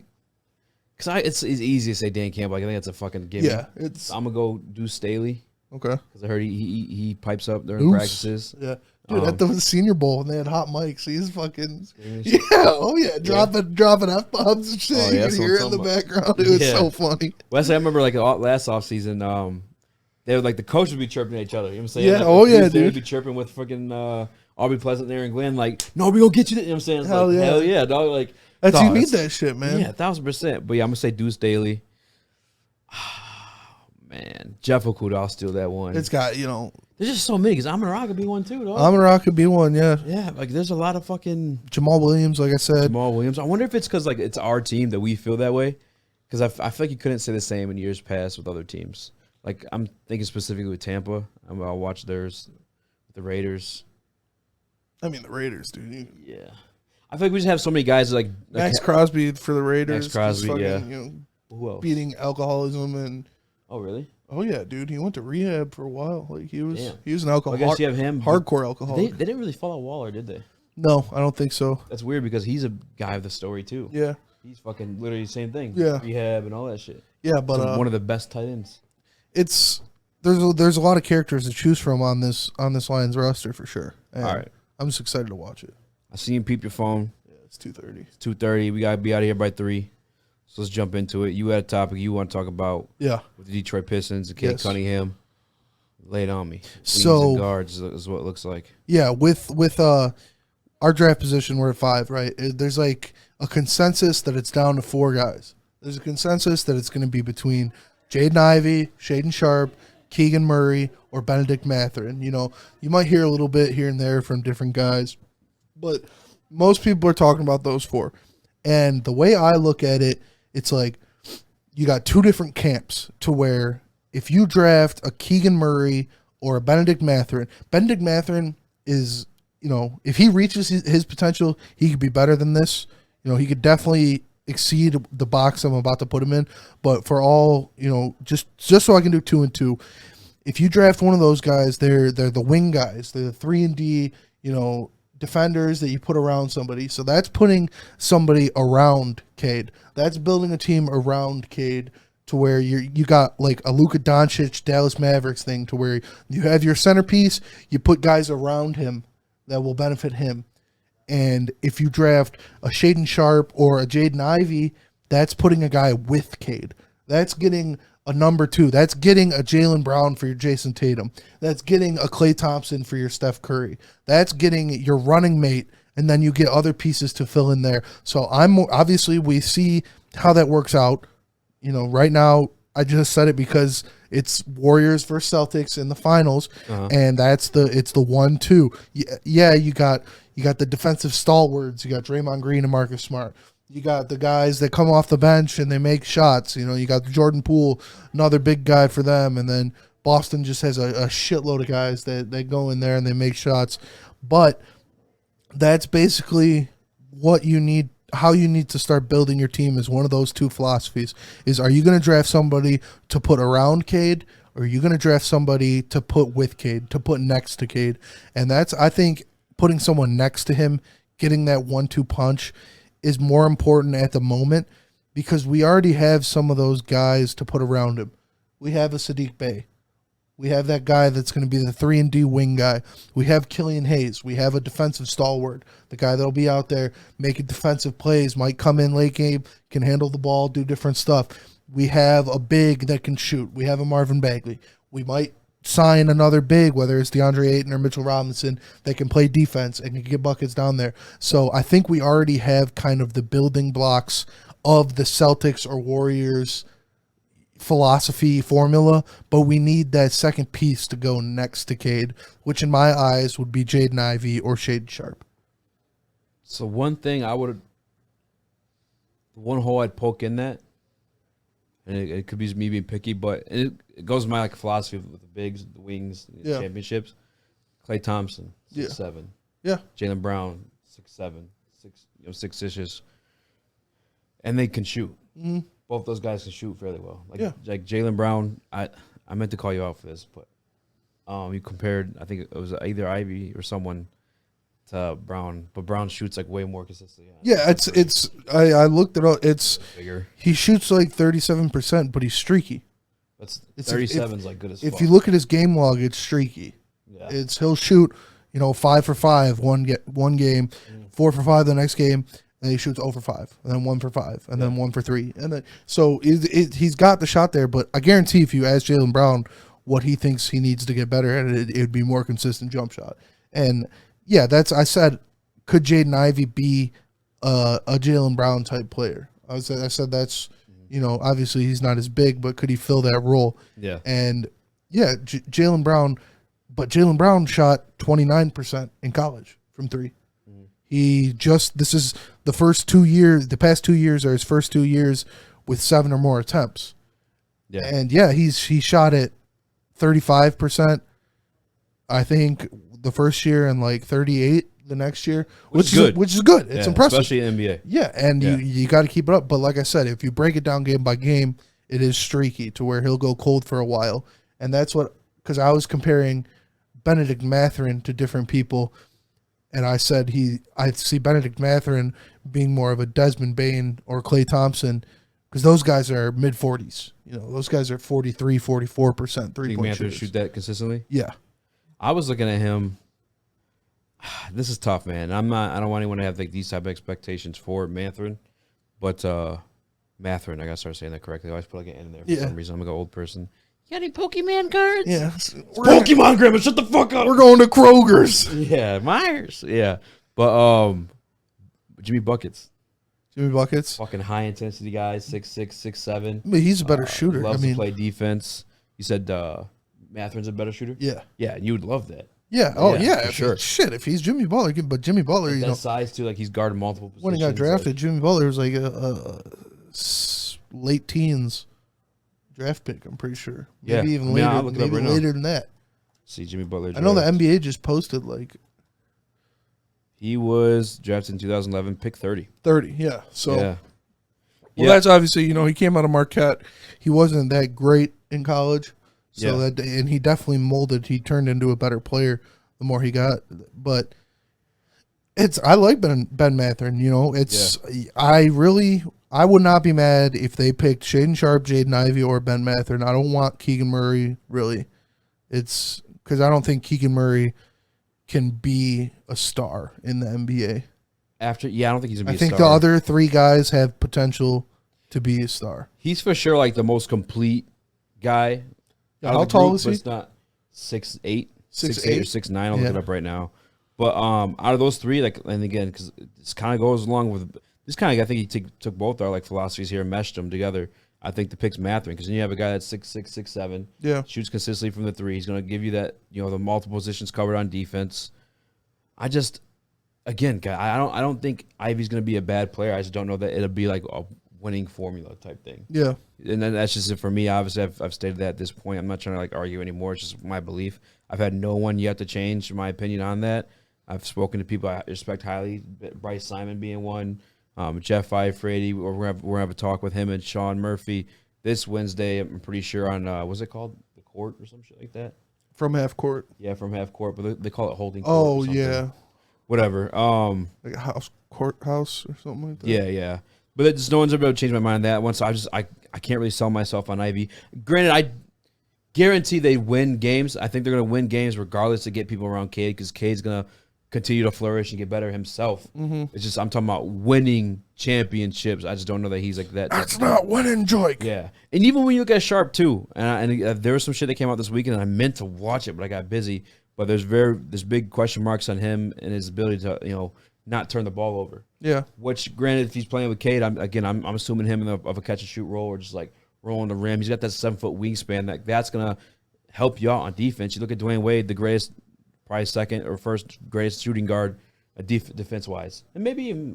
because it's easy to say Dan Campbell. Like, I think that's a fucking gimme. Yeah, it's I'm gonna go Deuce Staley okay. because I heard he pipes up during Deuce. practices. Yeah, dude, at the Senior Bowl when they had hot mics, he's fucking Yeah. oh yeah, dropping f bombs and shit. Oh, You yeah, could that's what hear it I'm in the talking background. It was Yeah. so funny. Well, I remember like last offseason, they would like the coach would be chirping at each other. You know what I'm saying? Yeah, Like, oh, yeah, They would dude. be chirping with freaking Aubrey Pleasant there and Glenn, like, no, we gonna get you. You know what I'm saying? It's Hell like, yeah. hell yeah, dog. Like, That's you dog, need that shit, man. Yeah, 1,000%. But yeah, I'm gonna say Deuce Staley. Man, Jeff Okuda, I'll steal that one. It's got There's just so many because Amon Ra could be one too, dog. Amon Ra could be one. Yeah, Yeah, like there's a lot of fucking Jamal Williams, like I said. Jamal Williams. I wonder if it's because like it's our team that we feel that way. Because I feel like you couldn't say the same in years past with other teams. Like I'm thinking specifically with Tampa. I'll watch theirs, the Raiders. I mean the Raiders, dude. Yeah, I feel like we just have so many guys like Max Crosby for the Raiders. Max Crosby, just yeah. Who else? beating alcoholism and. Oh really? Oh yeah, dude. He went to rehab for a while. Like he was Damn. an alcoholic. I guess you have him. Hardcore They alcoholic. didn't really follow Waller, did they? No, I don't think so. That's weird because he's a guy of the story too. Yeah, He's fucking literally the same thing. Yeah. Rehab and all that shit. yeah, but One of the best tight ends. it's there's a lot of characters to choose from on this Lions roster for sure. And All right. I'm just excited to watch it. I see him peep your phone. Yeah, it's 2:30. It's 2:30. We gotta be out of here by 3. So let's jump into it. You had a topic you want to talk about Yeah. with the Detroit Pistons and Kate Yes. Cunningham. Lay it on me. Wings So- and guards is what it looks like. Yeah, with our draft position, we're at 5, right? There's like a consensus that it's down to 4 guys. There's a consensus that it's going to be between Jaden Ivey, Shaden Sharp, Keegan Murray, or Benedict Mathurin. You might hear a little bit here and there from different guys, but most people are talking about those 4. And the way I look at it, it's like you got 2 different camps to where if you draft a Keegan Murray or a Benedict Mathurin is, if he reaches his potential, he could be better than this. He could definitely exceed the box I'm about to put him in. But for all, just so I can do 2 and 2, if you draft one of those guys, they're the wing guys. They're the 3-and-D, defenders that you put around somebody. So that's putting somebody around Cade. That's building a team around Cade to where you got like a Luka Doncic, Dallas Mavericks thing to where you have your centerpiece, you put guys around him that will benefit him. And if you draft a Shaden Sharp or a Jaden Ivey, that's putting a guy with Cade. That's getting a number 2. That's getting a Jaylen Brown for your Jason Tatum. That's getting a Klay Thompson for your Steph Curry. That's getting your running mate, and then you get other pieces to fill in there. So obviously we see how that works out. Right now I just said it because it's Warriors versus Celtics in the finals, and it's the 1-2. Yeah, you got the defensive stalwarts. You got Draymond Green and Marcus Smart. You got the guys that come off the bench and they make shots. You got Jordan Poole, another big guy for them, and then Boston just has a shitload of guys that they go in there and they make shots. But that's basically what you need. How you need to start building your team is one of those 2 philosophies. Are you going to draft somebody to put around Cade, or are you going to draft somebody to put with Cade, to put next to Cade? And that's, I think, putting someone next to him, getting that 1-2 punch is more important at the moment because we already have some of those guys to put around him. We have a Sadiq Bey. We have that guy that's going to be the 3-and-D wing guy. We have Killian Hayes. We have a defensive stalwart, the guy that'll be out there making defensive plays, might come in late game, can handle the ball, do different stuff. We have a big that can shoot. We have a Marvin Bagley. We might sign another big, whether it's DeAndre Ayton or Mitchell Robinson, that can play defense and can get buckets down there. So I think we already have kind of the building blocks of the Celtics or Warriors philosophy formula, but we need that second piece to go next to Cade, which in my eyes would be Jaden Ivey or Shaden Sharp. So one hole I'd poke in that, and it could be me being picky, but it goes to my philosophy with the bigs, the wings, the championships. Klay Thompson, 6'7". Yeah. Jaylen Brown, 6'7", 6 6 inches. and they can shoot. Mm-hmm. Both those guys can shoot fairly well. Like Jaylen Brown, I meant to call you out for this, but you compared, I think it was either Ivy or someone to Brown, but Brown shoots like way more consistently. Yeah, I looked it up. It's bigger. He shoots like 37%, but he's streaky. That's 37 is like good as fuck. If you look at his game log, it's streaky. Yeah. He'll shoot, 5 for 5 one game, 4 for 5 the next game, and he shoots 0 for 5, and then 1 for 5, and then 1 for 3, and then so he's got the shot there. But I guarantee if you ask Jaylen Brown what he thinks he needs to get better at, it'd be more consistent jump shot. And yeah, I said, could Jaden Ivey be a Jaylen Brown type player? I said that's, obviously he's not as big, but could he fill that role? Yeah. And yeah, Jaylen Brown, but Jaylen Brown shot 29% in college from 3. This is the past 2 years are his first 2 years with 7 or more attempts. Yeah. And yeah, he shot at 35%, I think, the first year, and like 38 the next year, which is good. It's impressive, especially in NBA. Yeah, and you got to keep it up. But like I said, if you break it down game by game, it is streaky to where he'll go cold for a while, and that's because I was comparing Benedict Mathurin to different people, and I said I see Benedict Mathurin being more of a Desmond Bane or Klay Thompson, because those guys are mid 40s. Those guys are 43, 44% 3-point Mathurin shooters. shoot that consistently? Yeah. I was looking at him. This is tough, man. I don't want anyone to have like these type of expectations for Mathurin, but Mathurin, I gotta start saying that correctly. I always put like an N in there for some reason. I'm like an old person. You got any Pokemon cards? Yeah. Pokemon, Grandma, shut the fuck up. We're going to Kroger's. Yeah, Myers. Yeah. But Jimmy Buckets. Jimmy Buckets. Fucking high intensity guy, 6'6", 6'7". I mean, he's a better shooter. Loves to play defense. You said Mathurin's a better shooter? Yeah. Yeah, you would love that. Yeah. Oh, yeah. For sure. Shit, if he's Jimmy Butler, but Jimmy Butler, like that size too, like he's guarded multiple positions. When he got drafted, Jimmy Butler was like a late teens draft pick, I'm pretty sure. Maybe even later. Maybe later than that. See Jimmy Butler. I know the NBA just posted like he was drafted in 2011, pick 30. 30, yeah. So yeah. Well, that's obviously, he came out of Marquette. He wasn't that great in college. So and he definitely molded. He turned into a better player the more he got. But I like Ben Mathurin. I would not be mad if they picked Shaedon Sharpe, Jaden Ivey, or Ben Mathurin. I don't want Keegan Murray really. It's because I don't think Keegan Murray can be a star in the NBA. I don't think he's gonna be a star. I think the other 3 guys have potential to be a star. He's for sure like the most complete guy. How tall is he? It's not 6'8", 6'8" or 6'9". I'll look it up right now. But out of those 3, like, and again, because this kind of goes along with this kind of, I think he took both our like philosophies here and meshed them together. I think the pick's Mathurin, because then you have a guy that's 6'6", 6'7", shoots consistently from the 3. He's going to give you that, the multiple positions covered on defense. I don't think Ivy's going to be a bad player. I just don't know that it'll be like a winning formula type thing. Yeah. And then that's just it for me. Obviously, I've stated that at this point. I'm not trying to like argue anymore. It's just my belief. I've had no one yet to change my opinion on that. I've spoken to people I respect highly, Bryce Simon being one, Jeff Ifrady. We're gonna have a talk with him and Sean Murphy this Wednesday. I'm pretty sure on what's it called, the court or some shit like that. From half court. Yeah, from half court, but they call it holding court. Oh yeah. Whatever. Like a courthouse or something like that. Yeah. But just no one's ever able to change my mind on that one, so I can't really sell myself on Ivy. Granted, I guarantee they win games. I think they're going to win games regardless to get people around Cade, because Cade's going to continue to flourish and get better himself. Mm-hmm. It's just I'm talking about winning championships. I just don't know that he's like that. That's not winning, Joik. Yeah. And even when you look at Sharp, too, and there was some shit that came out this weekend, and I meant to watch it, but I got busy. But there's big question marks on him and his ability to, not turn the ball over. Yeah. Which, granted, if he's playing with Cade, I'm assuming him of a catch and shoot role, or just like rolling the rim. He's got that 7-foot wingspan. That's gonna help you out on defense. You look at Dwayne Wade, the greatest, probably second or first greatest shooting guard, defense wise, and maybe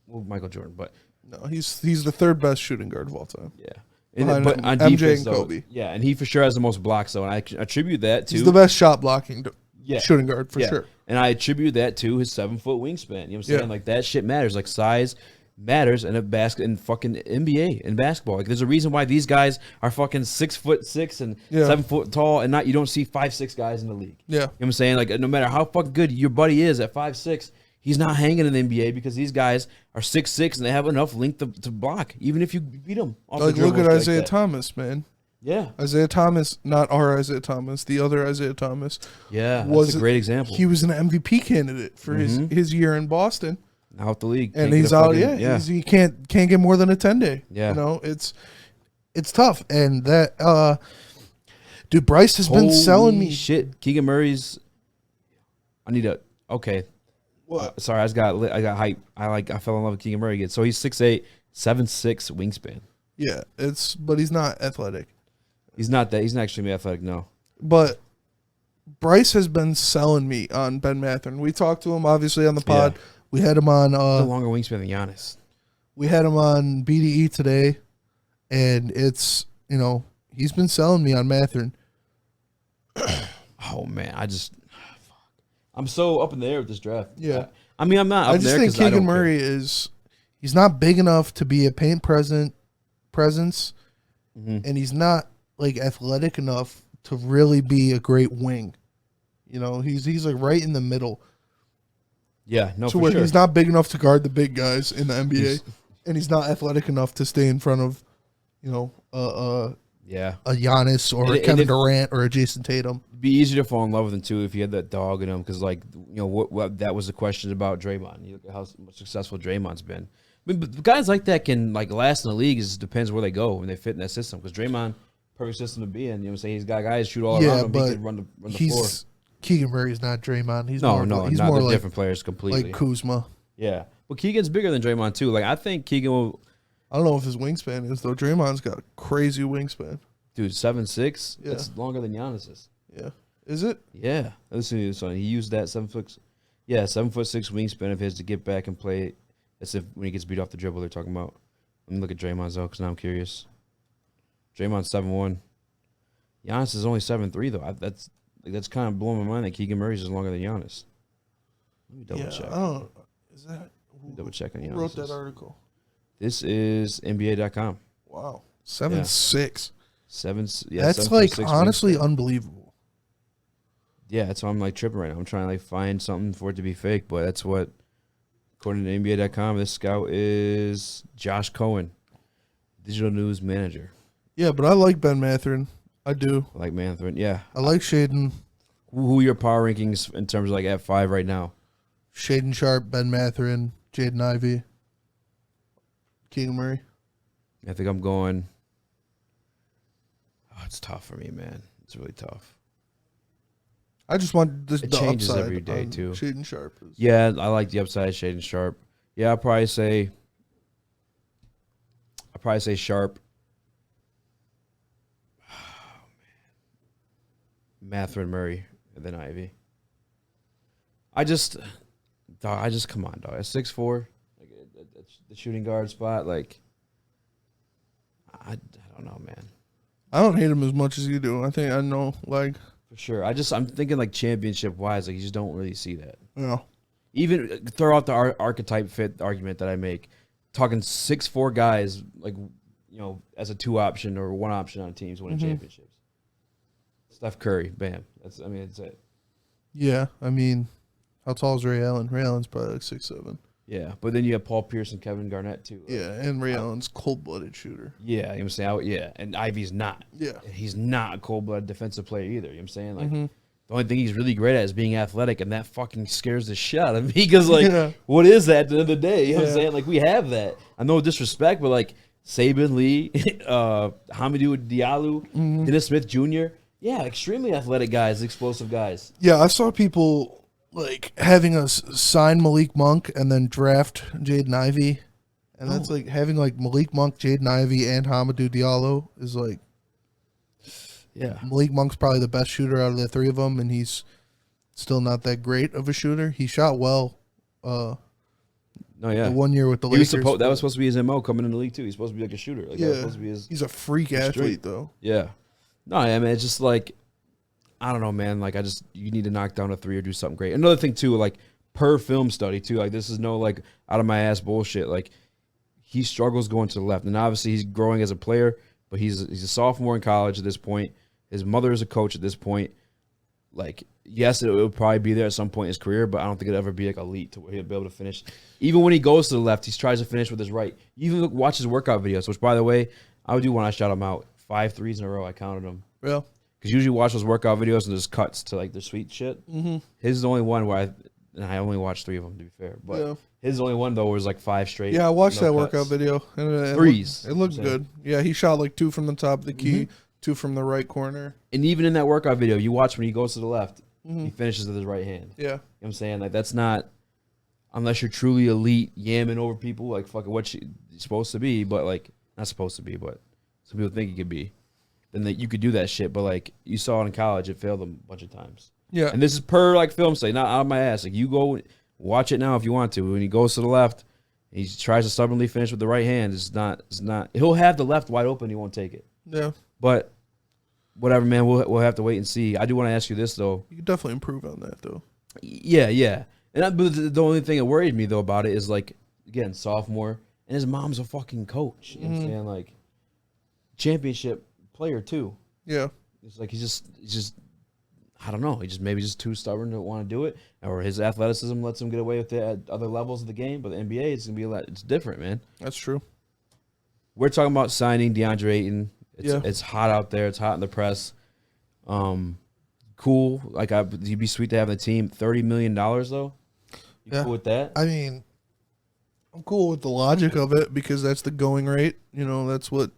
Michael Jordan, but no, he's the 3rd best shooting guard of all time. Yeah. But on MJ defense, and though, Kobe. Yeah, and he for sure has the most blocks, though, and I attribute that to he's the best shot blocking shooting guard for sure. And I attribute that to his 7-foot wingspan. You know what I'm saying? Like, that shit matters. Like, size matters in in fucking NBA and basketball. Like, there's a reason why these guys are fucking 6'6" and 7 foot tall, and you don't see 5'6" guys in the league. Yeah. You know what I'm saying? Like, no matter how fucking good your buddy is at 5'6", he's not hanging in the NBA because these guys are 6'6" and they have enough length to block, even if you beat them. Like, look at Isaiah Thomas, man. Yeah. Isaiah Thomas, not our Isaiah Thomas, the other Isaiah Thomas. Yeah, that's a great example. He was an MVP candidate for his year in Boston. Out the league. And he's out, he can't get more than a 10-day. Yeah. You know, it's tough. And that, dude, Bryce has been selling me. Shit, Keegan Murray's, okay. What? Sorry, I got hype. I fell in love with Keegan Murray again. So he's 6'8", 7'6" wingspan. Yeah, but he's not athletic. He's not that. He's not actually athletic, no. But Bryce has been selling me on Ben Mathurin. We talked to him, obviously, on the pod. Yeah. We had him on. A longer wingspan than Giannis. We had him on BDE today, and it's, he's been selling me on Mathurin. Oh, man. I'm so up in the air with this draft. Yeah. I'm not up I just think Keegan Murray he's not big enough to be a paint presence, and he's not like athletic enough to really be a great wing. He's like right in the middle. Yeah, no, so for sure. He's not big enough to guard the big guys in the NBA, and he's not athletic enough to stay in front of, a Giannis or a Kevin Durant or a Jason Tatum. It'd be easier to fall in love with him too if you had that dog in him, because what that was the question about Draymond. You look at how successful Draymond's been. I mean, but guys like that can last in the league. It depends where they go when they fit in that system. Because Draymond, perfect system to be in. You know what I'm saying? He's got guys shoot all around him. He can run the floor. Keegan Murray's not Draymond. He's more like different players completely. Like Kuzma. Yeah, but Keegan's bigger than Draymond too. Like, I think Keegan will. I don't know if his wingspan is though. Draymond's got a crazy wingspan. Dude, 7'6". Yeah. That's longer than Giannis's. Yeah, is it? Yeah, listen to this one. He used that 7'6". Yeah, 7'6" wingspan of his to get back and play. As if when he gets beat off the dribble, they're talking about. Let me look at Draymond's though, because now I'm curious. Draymond's 7'1". Giannis is only 7'3" though. That's kind of blowing my mind that Keegan Murray's is longer than Giannis. Let me double check. I don't. Is that double check on Giannis? Who wrote that article? This is NBA.com. Wow, 7'6". That's like honestly unbelievable. Yeah, that's why I'm like tripping right now. I'm trying to like find something for it to be fake, but that's what, according to NBA.com, this scout is Josh Cohen, digital news manager. Yeah, but I like Ben Mathurin. I do. I like Mathurin, yeah. I like Shaden. Who are your power rankings in terms of like at 5 right now? Shaden Sharp, Ben Mathurin, Jaden Ivey, Keegan Murray. I think I'm going. Oh, it's tough for me, man. It's really tough. I just want the changes upside every day too. Shaden Sharp. Yeah, I like the upside of Shaden Sharp. Yeah, I'll probably say Sharp. Oh, man. Mathurin, Murray, and then Ivy. I just come on, dog. At 6'4", like the shooting guard spot, like I don't know, man. I don't hate him as much as you do. I know, like, for sure. I'm thinking like championship wise, like you just don't really see that. Yeah. Even throw out the archetype fit argument that I make, talking 6'4" guys, like, as a 2 option or 1 option on teams winning championships. Steph Curry, bam. That's it. Yeah, how tall is Ray Allen? Ray Allen's probably like 6'7". Yeah, but then you have Paul Pierce and Kevin Garnett too. Yeah, and Ray Allen's cold-blooded shooter. Yeah, you know what I'm saying? Yeah, and Ivy's not. Yeah. He's not a cold-blooded defensive player either, you know what I'm saying? Like, the only thing he's really great at is being athletic, and that fucing scares the shit out of me because, like, what is that at the end of the day? You know what I'm saying? Like, we have that. I know disrespect, but, like, Saban Lee, Hamidou Diallo, Dennis Smith Jr., yeah, extremely athletic guys, explosive guys. Yeah, I saw people like having us sign Malik Monk and then draft Jaden Ivey, and that's like having like Malik Monk, Jaden Ivey, and Hamidou Diallo is like, yeah. Malik Monk's probably the best shooter out of the 3 of them, and he's still not that great of a shooter. He shot well. No, yeah. The 1 year with the Lakers. That was supposed to be his MO coming in the league too. He's supposed to be like a shooter. Like, that was supposed to be he's a freak athlete though. Yeah. No, I mean, it's just like, I don't know, man. Like, you need to knock down a 3 or do something great. Another thing too, like per film study too, like this is no like out of my ass bullshit. Like he struggles going to the left. And obviously he's growing as a player, but he's a sophomore in college at this point. His mother is a coach at this point. Like, yes, it will probably be there at some point in his career, but I don't think it'll ever be like elite to where he'll be able to finish. Even when he goes to the left, he tries to finish with his right. You even watch his workout videos, which, by the way, I would do when I shot him out. 5 threes in a row, I counted them. Yeah. Because usually watch those workout videos and there's cuts to like the sweet shit. Mm-hmm. His is the only one where I only watched 3 of them, to be fair. But his only one, though, was like 5 straight. Yeah, I watched that cuts. workout video. And Threes. It looked good. Yeah, he shot like 2 from the top of the key, 2 from the right corner. And even in that workout video, you watch when he goes to the left, he finishes with his right hand. Yeah. You know what I'm saying? Like, that's not, unless you're truly elite, yamming over people, like fucking what you're supposed to be, but like, not supposed to be, but some people think you could be. Then that you could do that shit, but like, you saw it in college, it failed them a bunch of times. Yeah. And this is per like film study, not out of my ass. Like, you go watch it now if you want to. When he goes to the left, he tries to stubbornly finish with the right hand. It's not. He'll have the left wide open. He won't take it. Yeah. But whatever, man. We'll have to wait and see. I do want to ask you this though. You could definitely improve on that though. Yeah. And the only thing that worried me though about it is like, again, sophomore, and his mom's a fucking coach. You know what I'm saying? Like, championship player too. Yeah. It's like he's just I don't know. Maybe just too stubborn to want to do it, or his athleticism lets him get away with it at other levels of the game. But the NBA is gonna be it's different, man. That's true. We're talking about signing DeAndre Ayton. It's hot out there. It's hot in the press. Cool. Like, you'd be sweet to have the team. $30 million though. You cool with that? I mean, I'm cool with the logic of it because that's the going rate. You know, that's what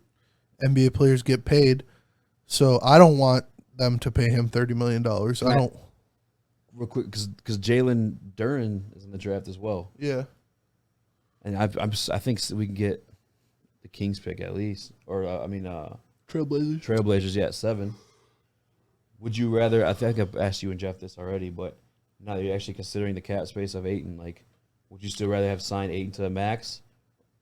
NBA players get paid. So I don't want them to pay him $30 million. I don't. Real quick, because Jalen Duren is in the draft as well. Yeah. And I think we can get the Kings pick at least, or Trailblazers. Trailblazers, yeah, at 7. Would you rather? I think I've asked you and Jeff this already, but now that you're actually considering the cap space of Ayton, like, would you still rather have signed Ayton to the max,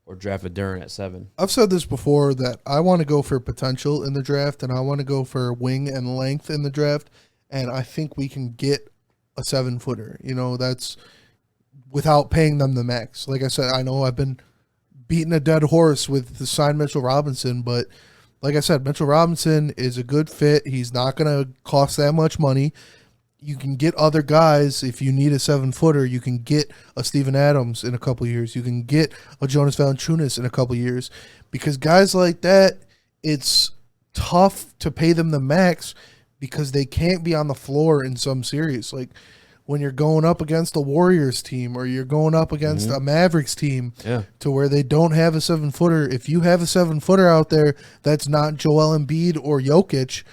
or draft a Duren at 7? I've said this before that I want to go for potential in the draft, and I want to go for wing and length in the draft, and I think we can get a 7-footer. You know, that's without paying them the max. Like I said, I know I've been beating a dead horse with the sign Mitchell Robinson, but like I said, Mitchell Robinson is a good fit. He's not going to cost that much money. You can get other guys. If you need a 7-footer, you can get a Steven Adams in a couple years. You can get a Jonas Valanciunas in a couple years, because guys like that, it's tough to pay them the max because they can't be on the floor in some series. Like when you're going up against a Warriors team or you're going up against a Mavericks team to where they don't have a 7-footer. If you have a 7-footer out there that's not Joel Embiid or Jokic,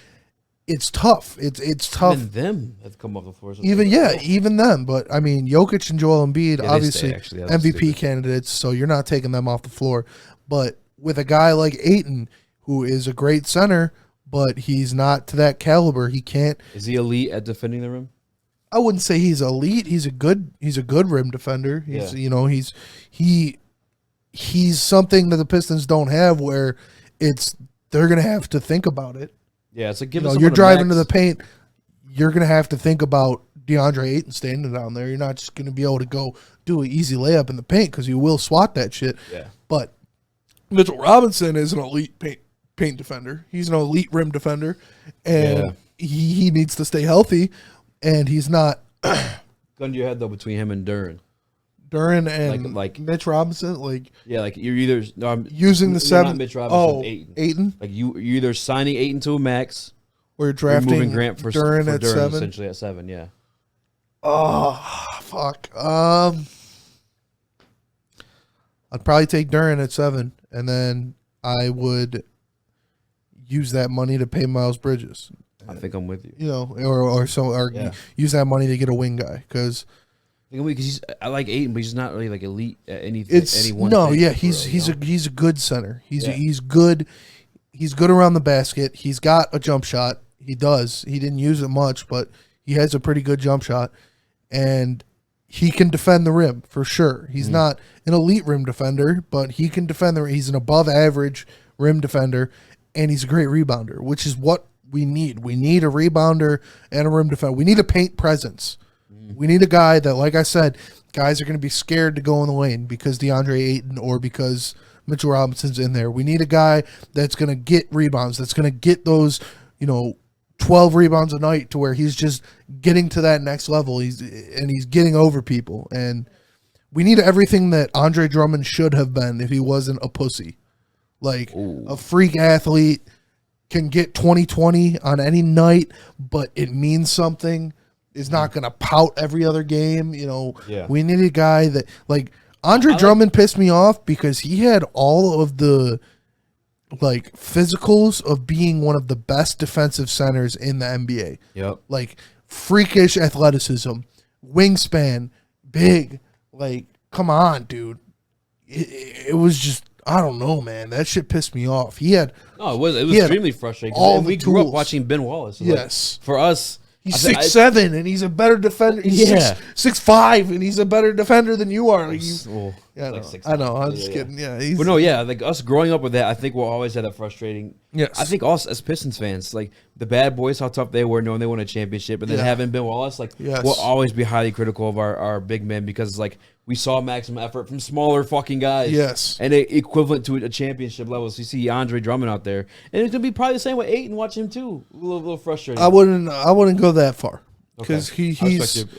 it's tough. It's tough. Even them have come off the floor. Even them. But I mean, Jokic and Joel Embiid, obviously MVP stupid candidates, so you're not taking them off the floor. But with a guy like Ayton, who is a great center, but he's not to that caliber, he can't. Is he elite at defending the rim? I wouldn't say he's elite. He's a good rim defender. He's something that the Pistons don't have, where they're gonna have to think about it. Yeah, it's like you're driving to the paint. You're gonna have to think about DeAndre Ayton standing down there. You're not just gonna be able to go do an easy layup in the paint because you will swat that shit. Yeah. But Mitchell Robinson is an elite paint defender. He's an elite rim defender, and he needs to stay healthy. And he's not. Gun to your head though between him and Duren. Duren and like Mitch Robinson, like you're either using the 7. Not Mitch Robinson, Ayton. Like you're either signing Ayton to a max, or you're drafting moving Grant for Duren at 7. Essentially at 7, yeah. Oh fuck. I'd probably take Duren at 7, and then I would use that money to pay Miles Bridges. I think I'm with you. You know, or use that money to get a wing guy because I like Ayton, but he's not really like elite at anything. He's a good center. He's good. He's good around the basket. He's got a jump shot. He does. He didn't use it much, but he has a pretty good jump shot, and he can defend the rim for sure. He's not an elite rim defender, but he can defend the rim. He's an above average rim defender, and he's a great rebounder, which is what we need. We need a rebounder and a rim defender. We need a paint presence. We need a guy that, like I said, guys are going to be scared to go in the lane because DeAndre Ayton or because Mitchell Robinson's in there. We need a guy that's going to get rebounds, that's going to get those, 12 rebounds a night to where he's just getting to that next level. He's getting over people. And we need everything that Andre Drummond should have been if he wasn't a pussy. Like a freak athlete, can get 20-20 on any night, but it means something. Is not going to pout every other game. We need a guy that, like, Andre Drummond pissed me off because he had all of the like physicals of being one of the best defensive centers in the NBA. Yep. Like freakish athleticism, wingspan, big. Like, come on, dude. It was just, I don't know, man. That shit pissed me off. It was extremely frustrating. All we grew up watching Ben Wallace. Yes. Like, for us, he's 6'7" and he's a better defender. He's 6'5" and he's a better defender than you are. Like I know. I'm just kidding. Yeah. But no, like us growing up with that, I think we'll always have that frustrating. Yes. I think also as Pistons fans, like the bad boys, how tough they were knowing they won a championship, and then having Ben Wallace, like we'll always be highly critical of our big men because it's like we saw maximum effort from smaller fucking guys. Yes. And equivalent to a championship level. So you see Andre Drummond out there, and it's gonna be probably the same with Ayton. Watch him too. A little frustrating. I wouldn't go that far because I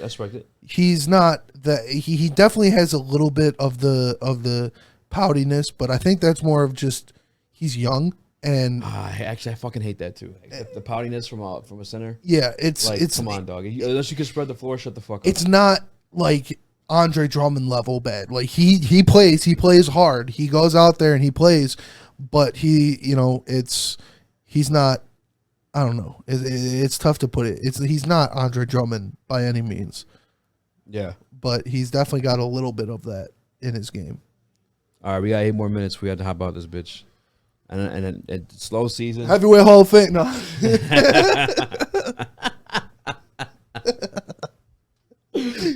respect it. He's not that. He definitely has a little bit of the poutiness, but I think that's more of just he's young and. I fucking hate that too. The poutiness from a center. Yeah, it's come on, dog. Unless you can spread the floor, shut the fuck up. It's not like Andre Drummond level bad. Like he plays hard. He goes out there and he plays, but he's not. I don't know. It's tough to put it. He's not Andre Drummond by any means. Yeah, but he's definitely got a little bit of that in his game. All right, we got 8 more minutes. We got to hop out this bitch, and a slow season. Heavyweight Hall of Fame. No.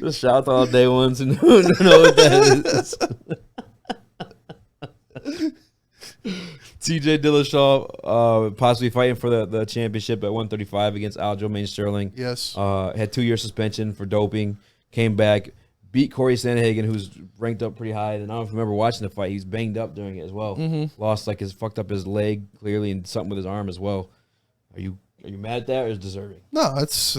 Just shout all day ones and who know what that is. TJ Dillashaw possibly fighting for the championship at 135 against Aljamain Sterling. Yes. Had 2-year suspension for doping. Came back, beat Corey Sandhagen, who's ranked up pretty high. And I don't know if you remember watching the fight. He's banged up during it as well. Mm-hmm. Lost fucked up his leg clearly and something with his arm as well. Are you mad at that or is it deserving? No, it is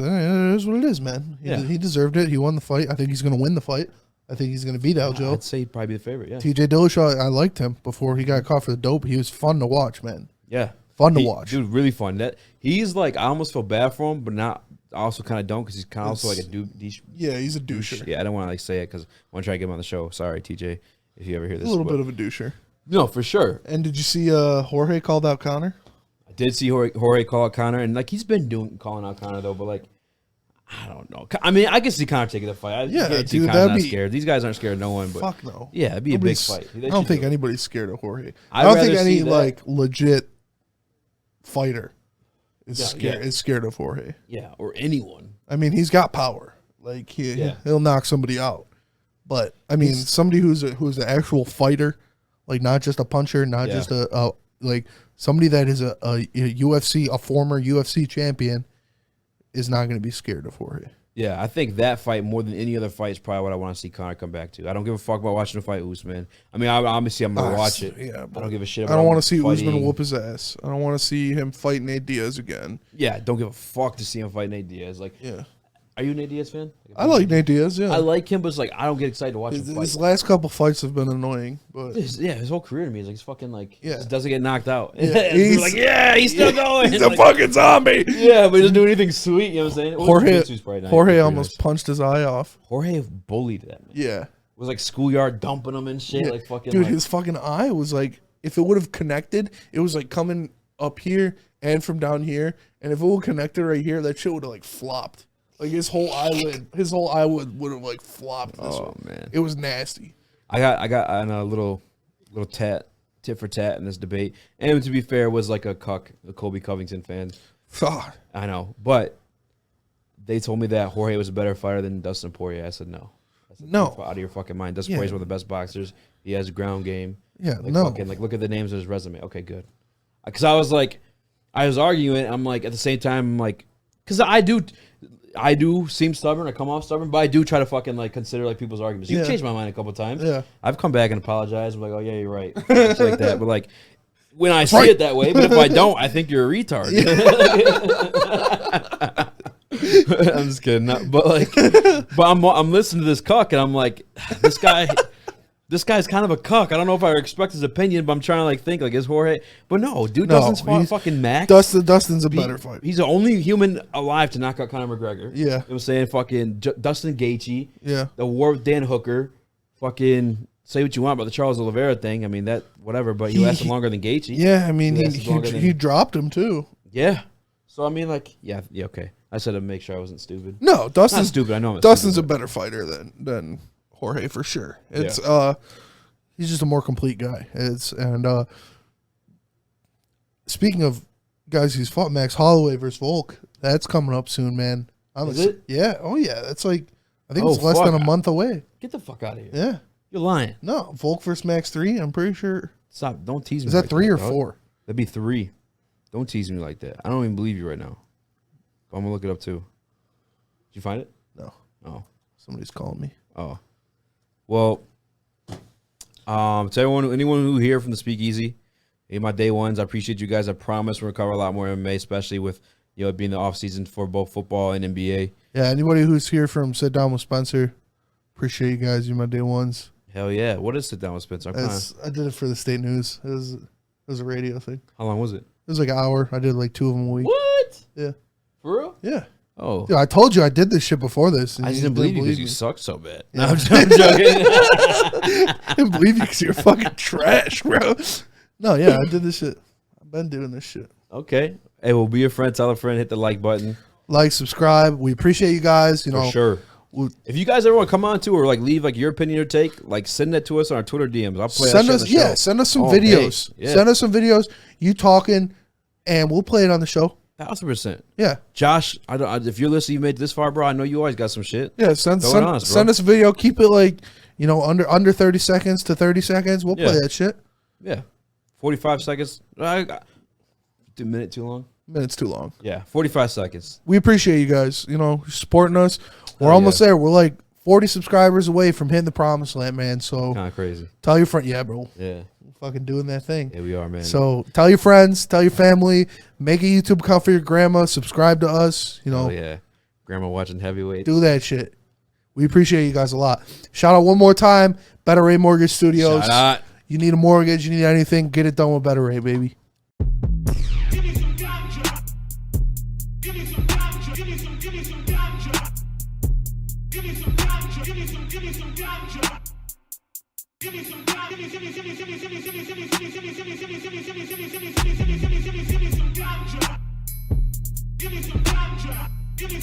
what it is, man. He deserved it. He won the fight. I think he's going to win the fight. I think he's going to beat Aljo. I'd say he'd probably be the favorite, yeah. TJ Dillashaw, I liked him before he got caught for the dope. He was fun to watch, man. Yeah. Fun to watch. Dude, really fun. He's like, I almost feel bad for him, but not. I also kind of don't because he's kind of also like a douche. Yeah, he's a doucher. Yeah, I don't want to say it because I want to try to get him on the show. Sorry, TJ, if you ever hear this. A little bit of a doucher. No, for sure. And did you see Jorge called out Conor? I did see Jorge call out Conor, and he's been calling out Conor though, but I don't know. I mean, I can see Conor taking the fight. Dude, Conor's not scared. These guys aren't scared of no one. But fuck no. Yeah, it'd be a big fight. I don't think anybody's scared of Jorge. I don't think any legit fighter is scared of Jorge. Yeah, or anyone. I mean, he's got power. Like he'll knock somebody out. But I mean, somebody who's an actual fighter, like not just a puncher, not just a somebody that is a former UFC champion, is not going to be scared of Jorge. Yeah, I think that fight more than any other fight is probably what I want to see Conor come back to. I don't give a fuck about watching the fight Usman. I mean, obviously I'm going to watch it. Yeah, I don't give a shit about I don't want to see Usman whoop his ass. I don't want to see him fight Nate Diaz again. Yeah, don't give a fuck to see him fight Nate Diaz. Are you a Nate Diaz fan? I like Nate Diaz, yeah. I like him, but it's I don't get excited to watch him fight. His last couple fights have been annoying, but his whole career to me is he's fucking just doesn't get knocked out. Yeah, he's still going. He's a fucking zombie. Yeah, but he doesn't do anything sweet. You know what I'm saying? Jorge almost punched his eye off. Jorge bullied that man. Yeah, it was schoolyard dumping him and shit. Yeah. Dude, his fucking eye was if it would have connected, it was coming up here and from down here, and if it would connected right here, that shit would have flopped. His whole eyelid would have flopped. Man, it was nasty. I got on a little tit for tat in this debate, and to be fair, it was a Colby Covington fan. God, I know, but they told me that Jorge was a better fighter than Dustin Poirier. I said no. No, out of your fucking mind. Dustin Poirier is one of the best boxers. He has a ground game. Yeah, no. Look at the names of his resume. Okay, good. Because I was arguing. I'm at the same time, because I do. I do seem stubborn. I come off stubborn, but I do try to fucking like consider like people's arguments. You've Yeah. changed my mind a couple times. Yeah. I've come back and apologized. I'm like, oh yeah, you're right. Shit like that. But like when I see right. it that way, but if I don't, I think you're a retard. I'm just kidding. But I'm listening to this cuck and I'm like, this guy's kind of a cuck. I don't know if I respect his opinion, but I'm trying to like think like is Jorge. But no, dude, Dustin's fucking Mac. Dustin's a better fighter. He's the only human alive to knock out Conor McGregor. Yeah. You know what I'm saying? Fucking Dustin Gaethje. Yeah. The war with Dan Hooker. Fucking say what you want about the Charles Oliveira thing. I mean, that, whatever, but he lasted longer than Gaethje. Yeah, I mean, lasted he dropped him too. Yeah. So, I mean, like, yeah, okay. I said to make sure I wasn't stupid. No, Dustin's Not stupid. I know I'm Dustin's stupid, a better fighter than Jorge for sure. It's Yeah. He's just a more complete guy. Speaking of guys who's fought, Max Holloway versus Volk, that's coming up soon, man. Is it? Yeah. Oh yeah. That's like I think it's Oh, less fuck. than a month away. Get the fuck out of here. Yeah. You're lying. No, Volk versus Max 3. I'm pretty sure. Stop. Don't tease me. Is that like 3 or dog. 4? That'd be 3. Don't tease me like that. I don't even believe you right now. I'm going to look it up too. Did you find it? No. Oh. Somebody's calling me. Oh. Well, to anyone who here from the Speakeasy, hey, my day ones, I appreciate you guys. I promise we're going to cover a lot more MMA, especially with it being the off season for both football and NBA. Yeah, anybody who's here from Sit Down with Spencer, appreciate you guys. You're my day ones. Hell yeah. What is Sit Down with Spencer? I did it for the state news. It was a radio thing. How long was it? It was like an hour. I did like 2 of them a week. What? Yeah. For real? Yeah. Oh. Dude, I told you I did this shit before this. I just didn't believe you because you suck so bad. Yeah. No, I'm joking. I didn't believe you because you're fucking trash, bro. No, yeah, I did this shit. I've been doing this shit. Okay. Hey, well, be a friend. Tell a friend. Hit the like button. Like, subscribe. We appreciate you guys. You know, For sure. If you guys ever want to come on to or like leave like your opinion or take, like send that to us on our Twitter DMs. I'll play send that us, shit on the show. send us some Oh, videos. hey, yeah. Send us some videos. You talking, and we'll play it on the show. 1,000%. Yeah, Josh, if you're listening, you made it this far, bro. I know you always got some shit. yeah. Send Going on us, bro. send us a video. Keep it like under 30 seconds to 30 seconds. We'll play Yeah. that shit. Yeah, 45 seconds. A minute too long. Minutes too long. Yeah, 45 seconds. We appreciate you guys. Supporting us. We're Oh, almost yeah. there. We're like 40 subscribers away from hitting the promised land, man. So Kind of crazy. tell your friend. Yeah, bro. Yeah, Fucking doing that thing. yeah, we are, man. So tell your friends, tell your family, make a YouTube account for your grandma, subscribe to us, Oh yeah, Grandma watching heavyweight. do that shit. We appreciate you guys a lot. Shout out one more time, Better Rate Mortgage Studios. Shout out. You need a mortgage, you need anything, get it done with Better Rate, baby. Give me some ganja. Give me some ganja. Give me some ganja. Give me some ganja. Give me some ganja. Give me some ganja. Give me some ganja. Give me some ganja. Give me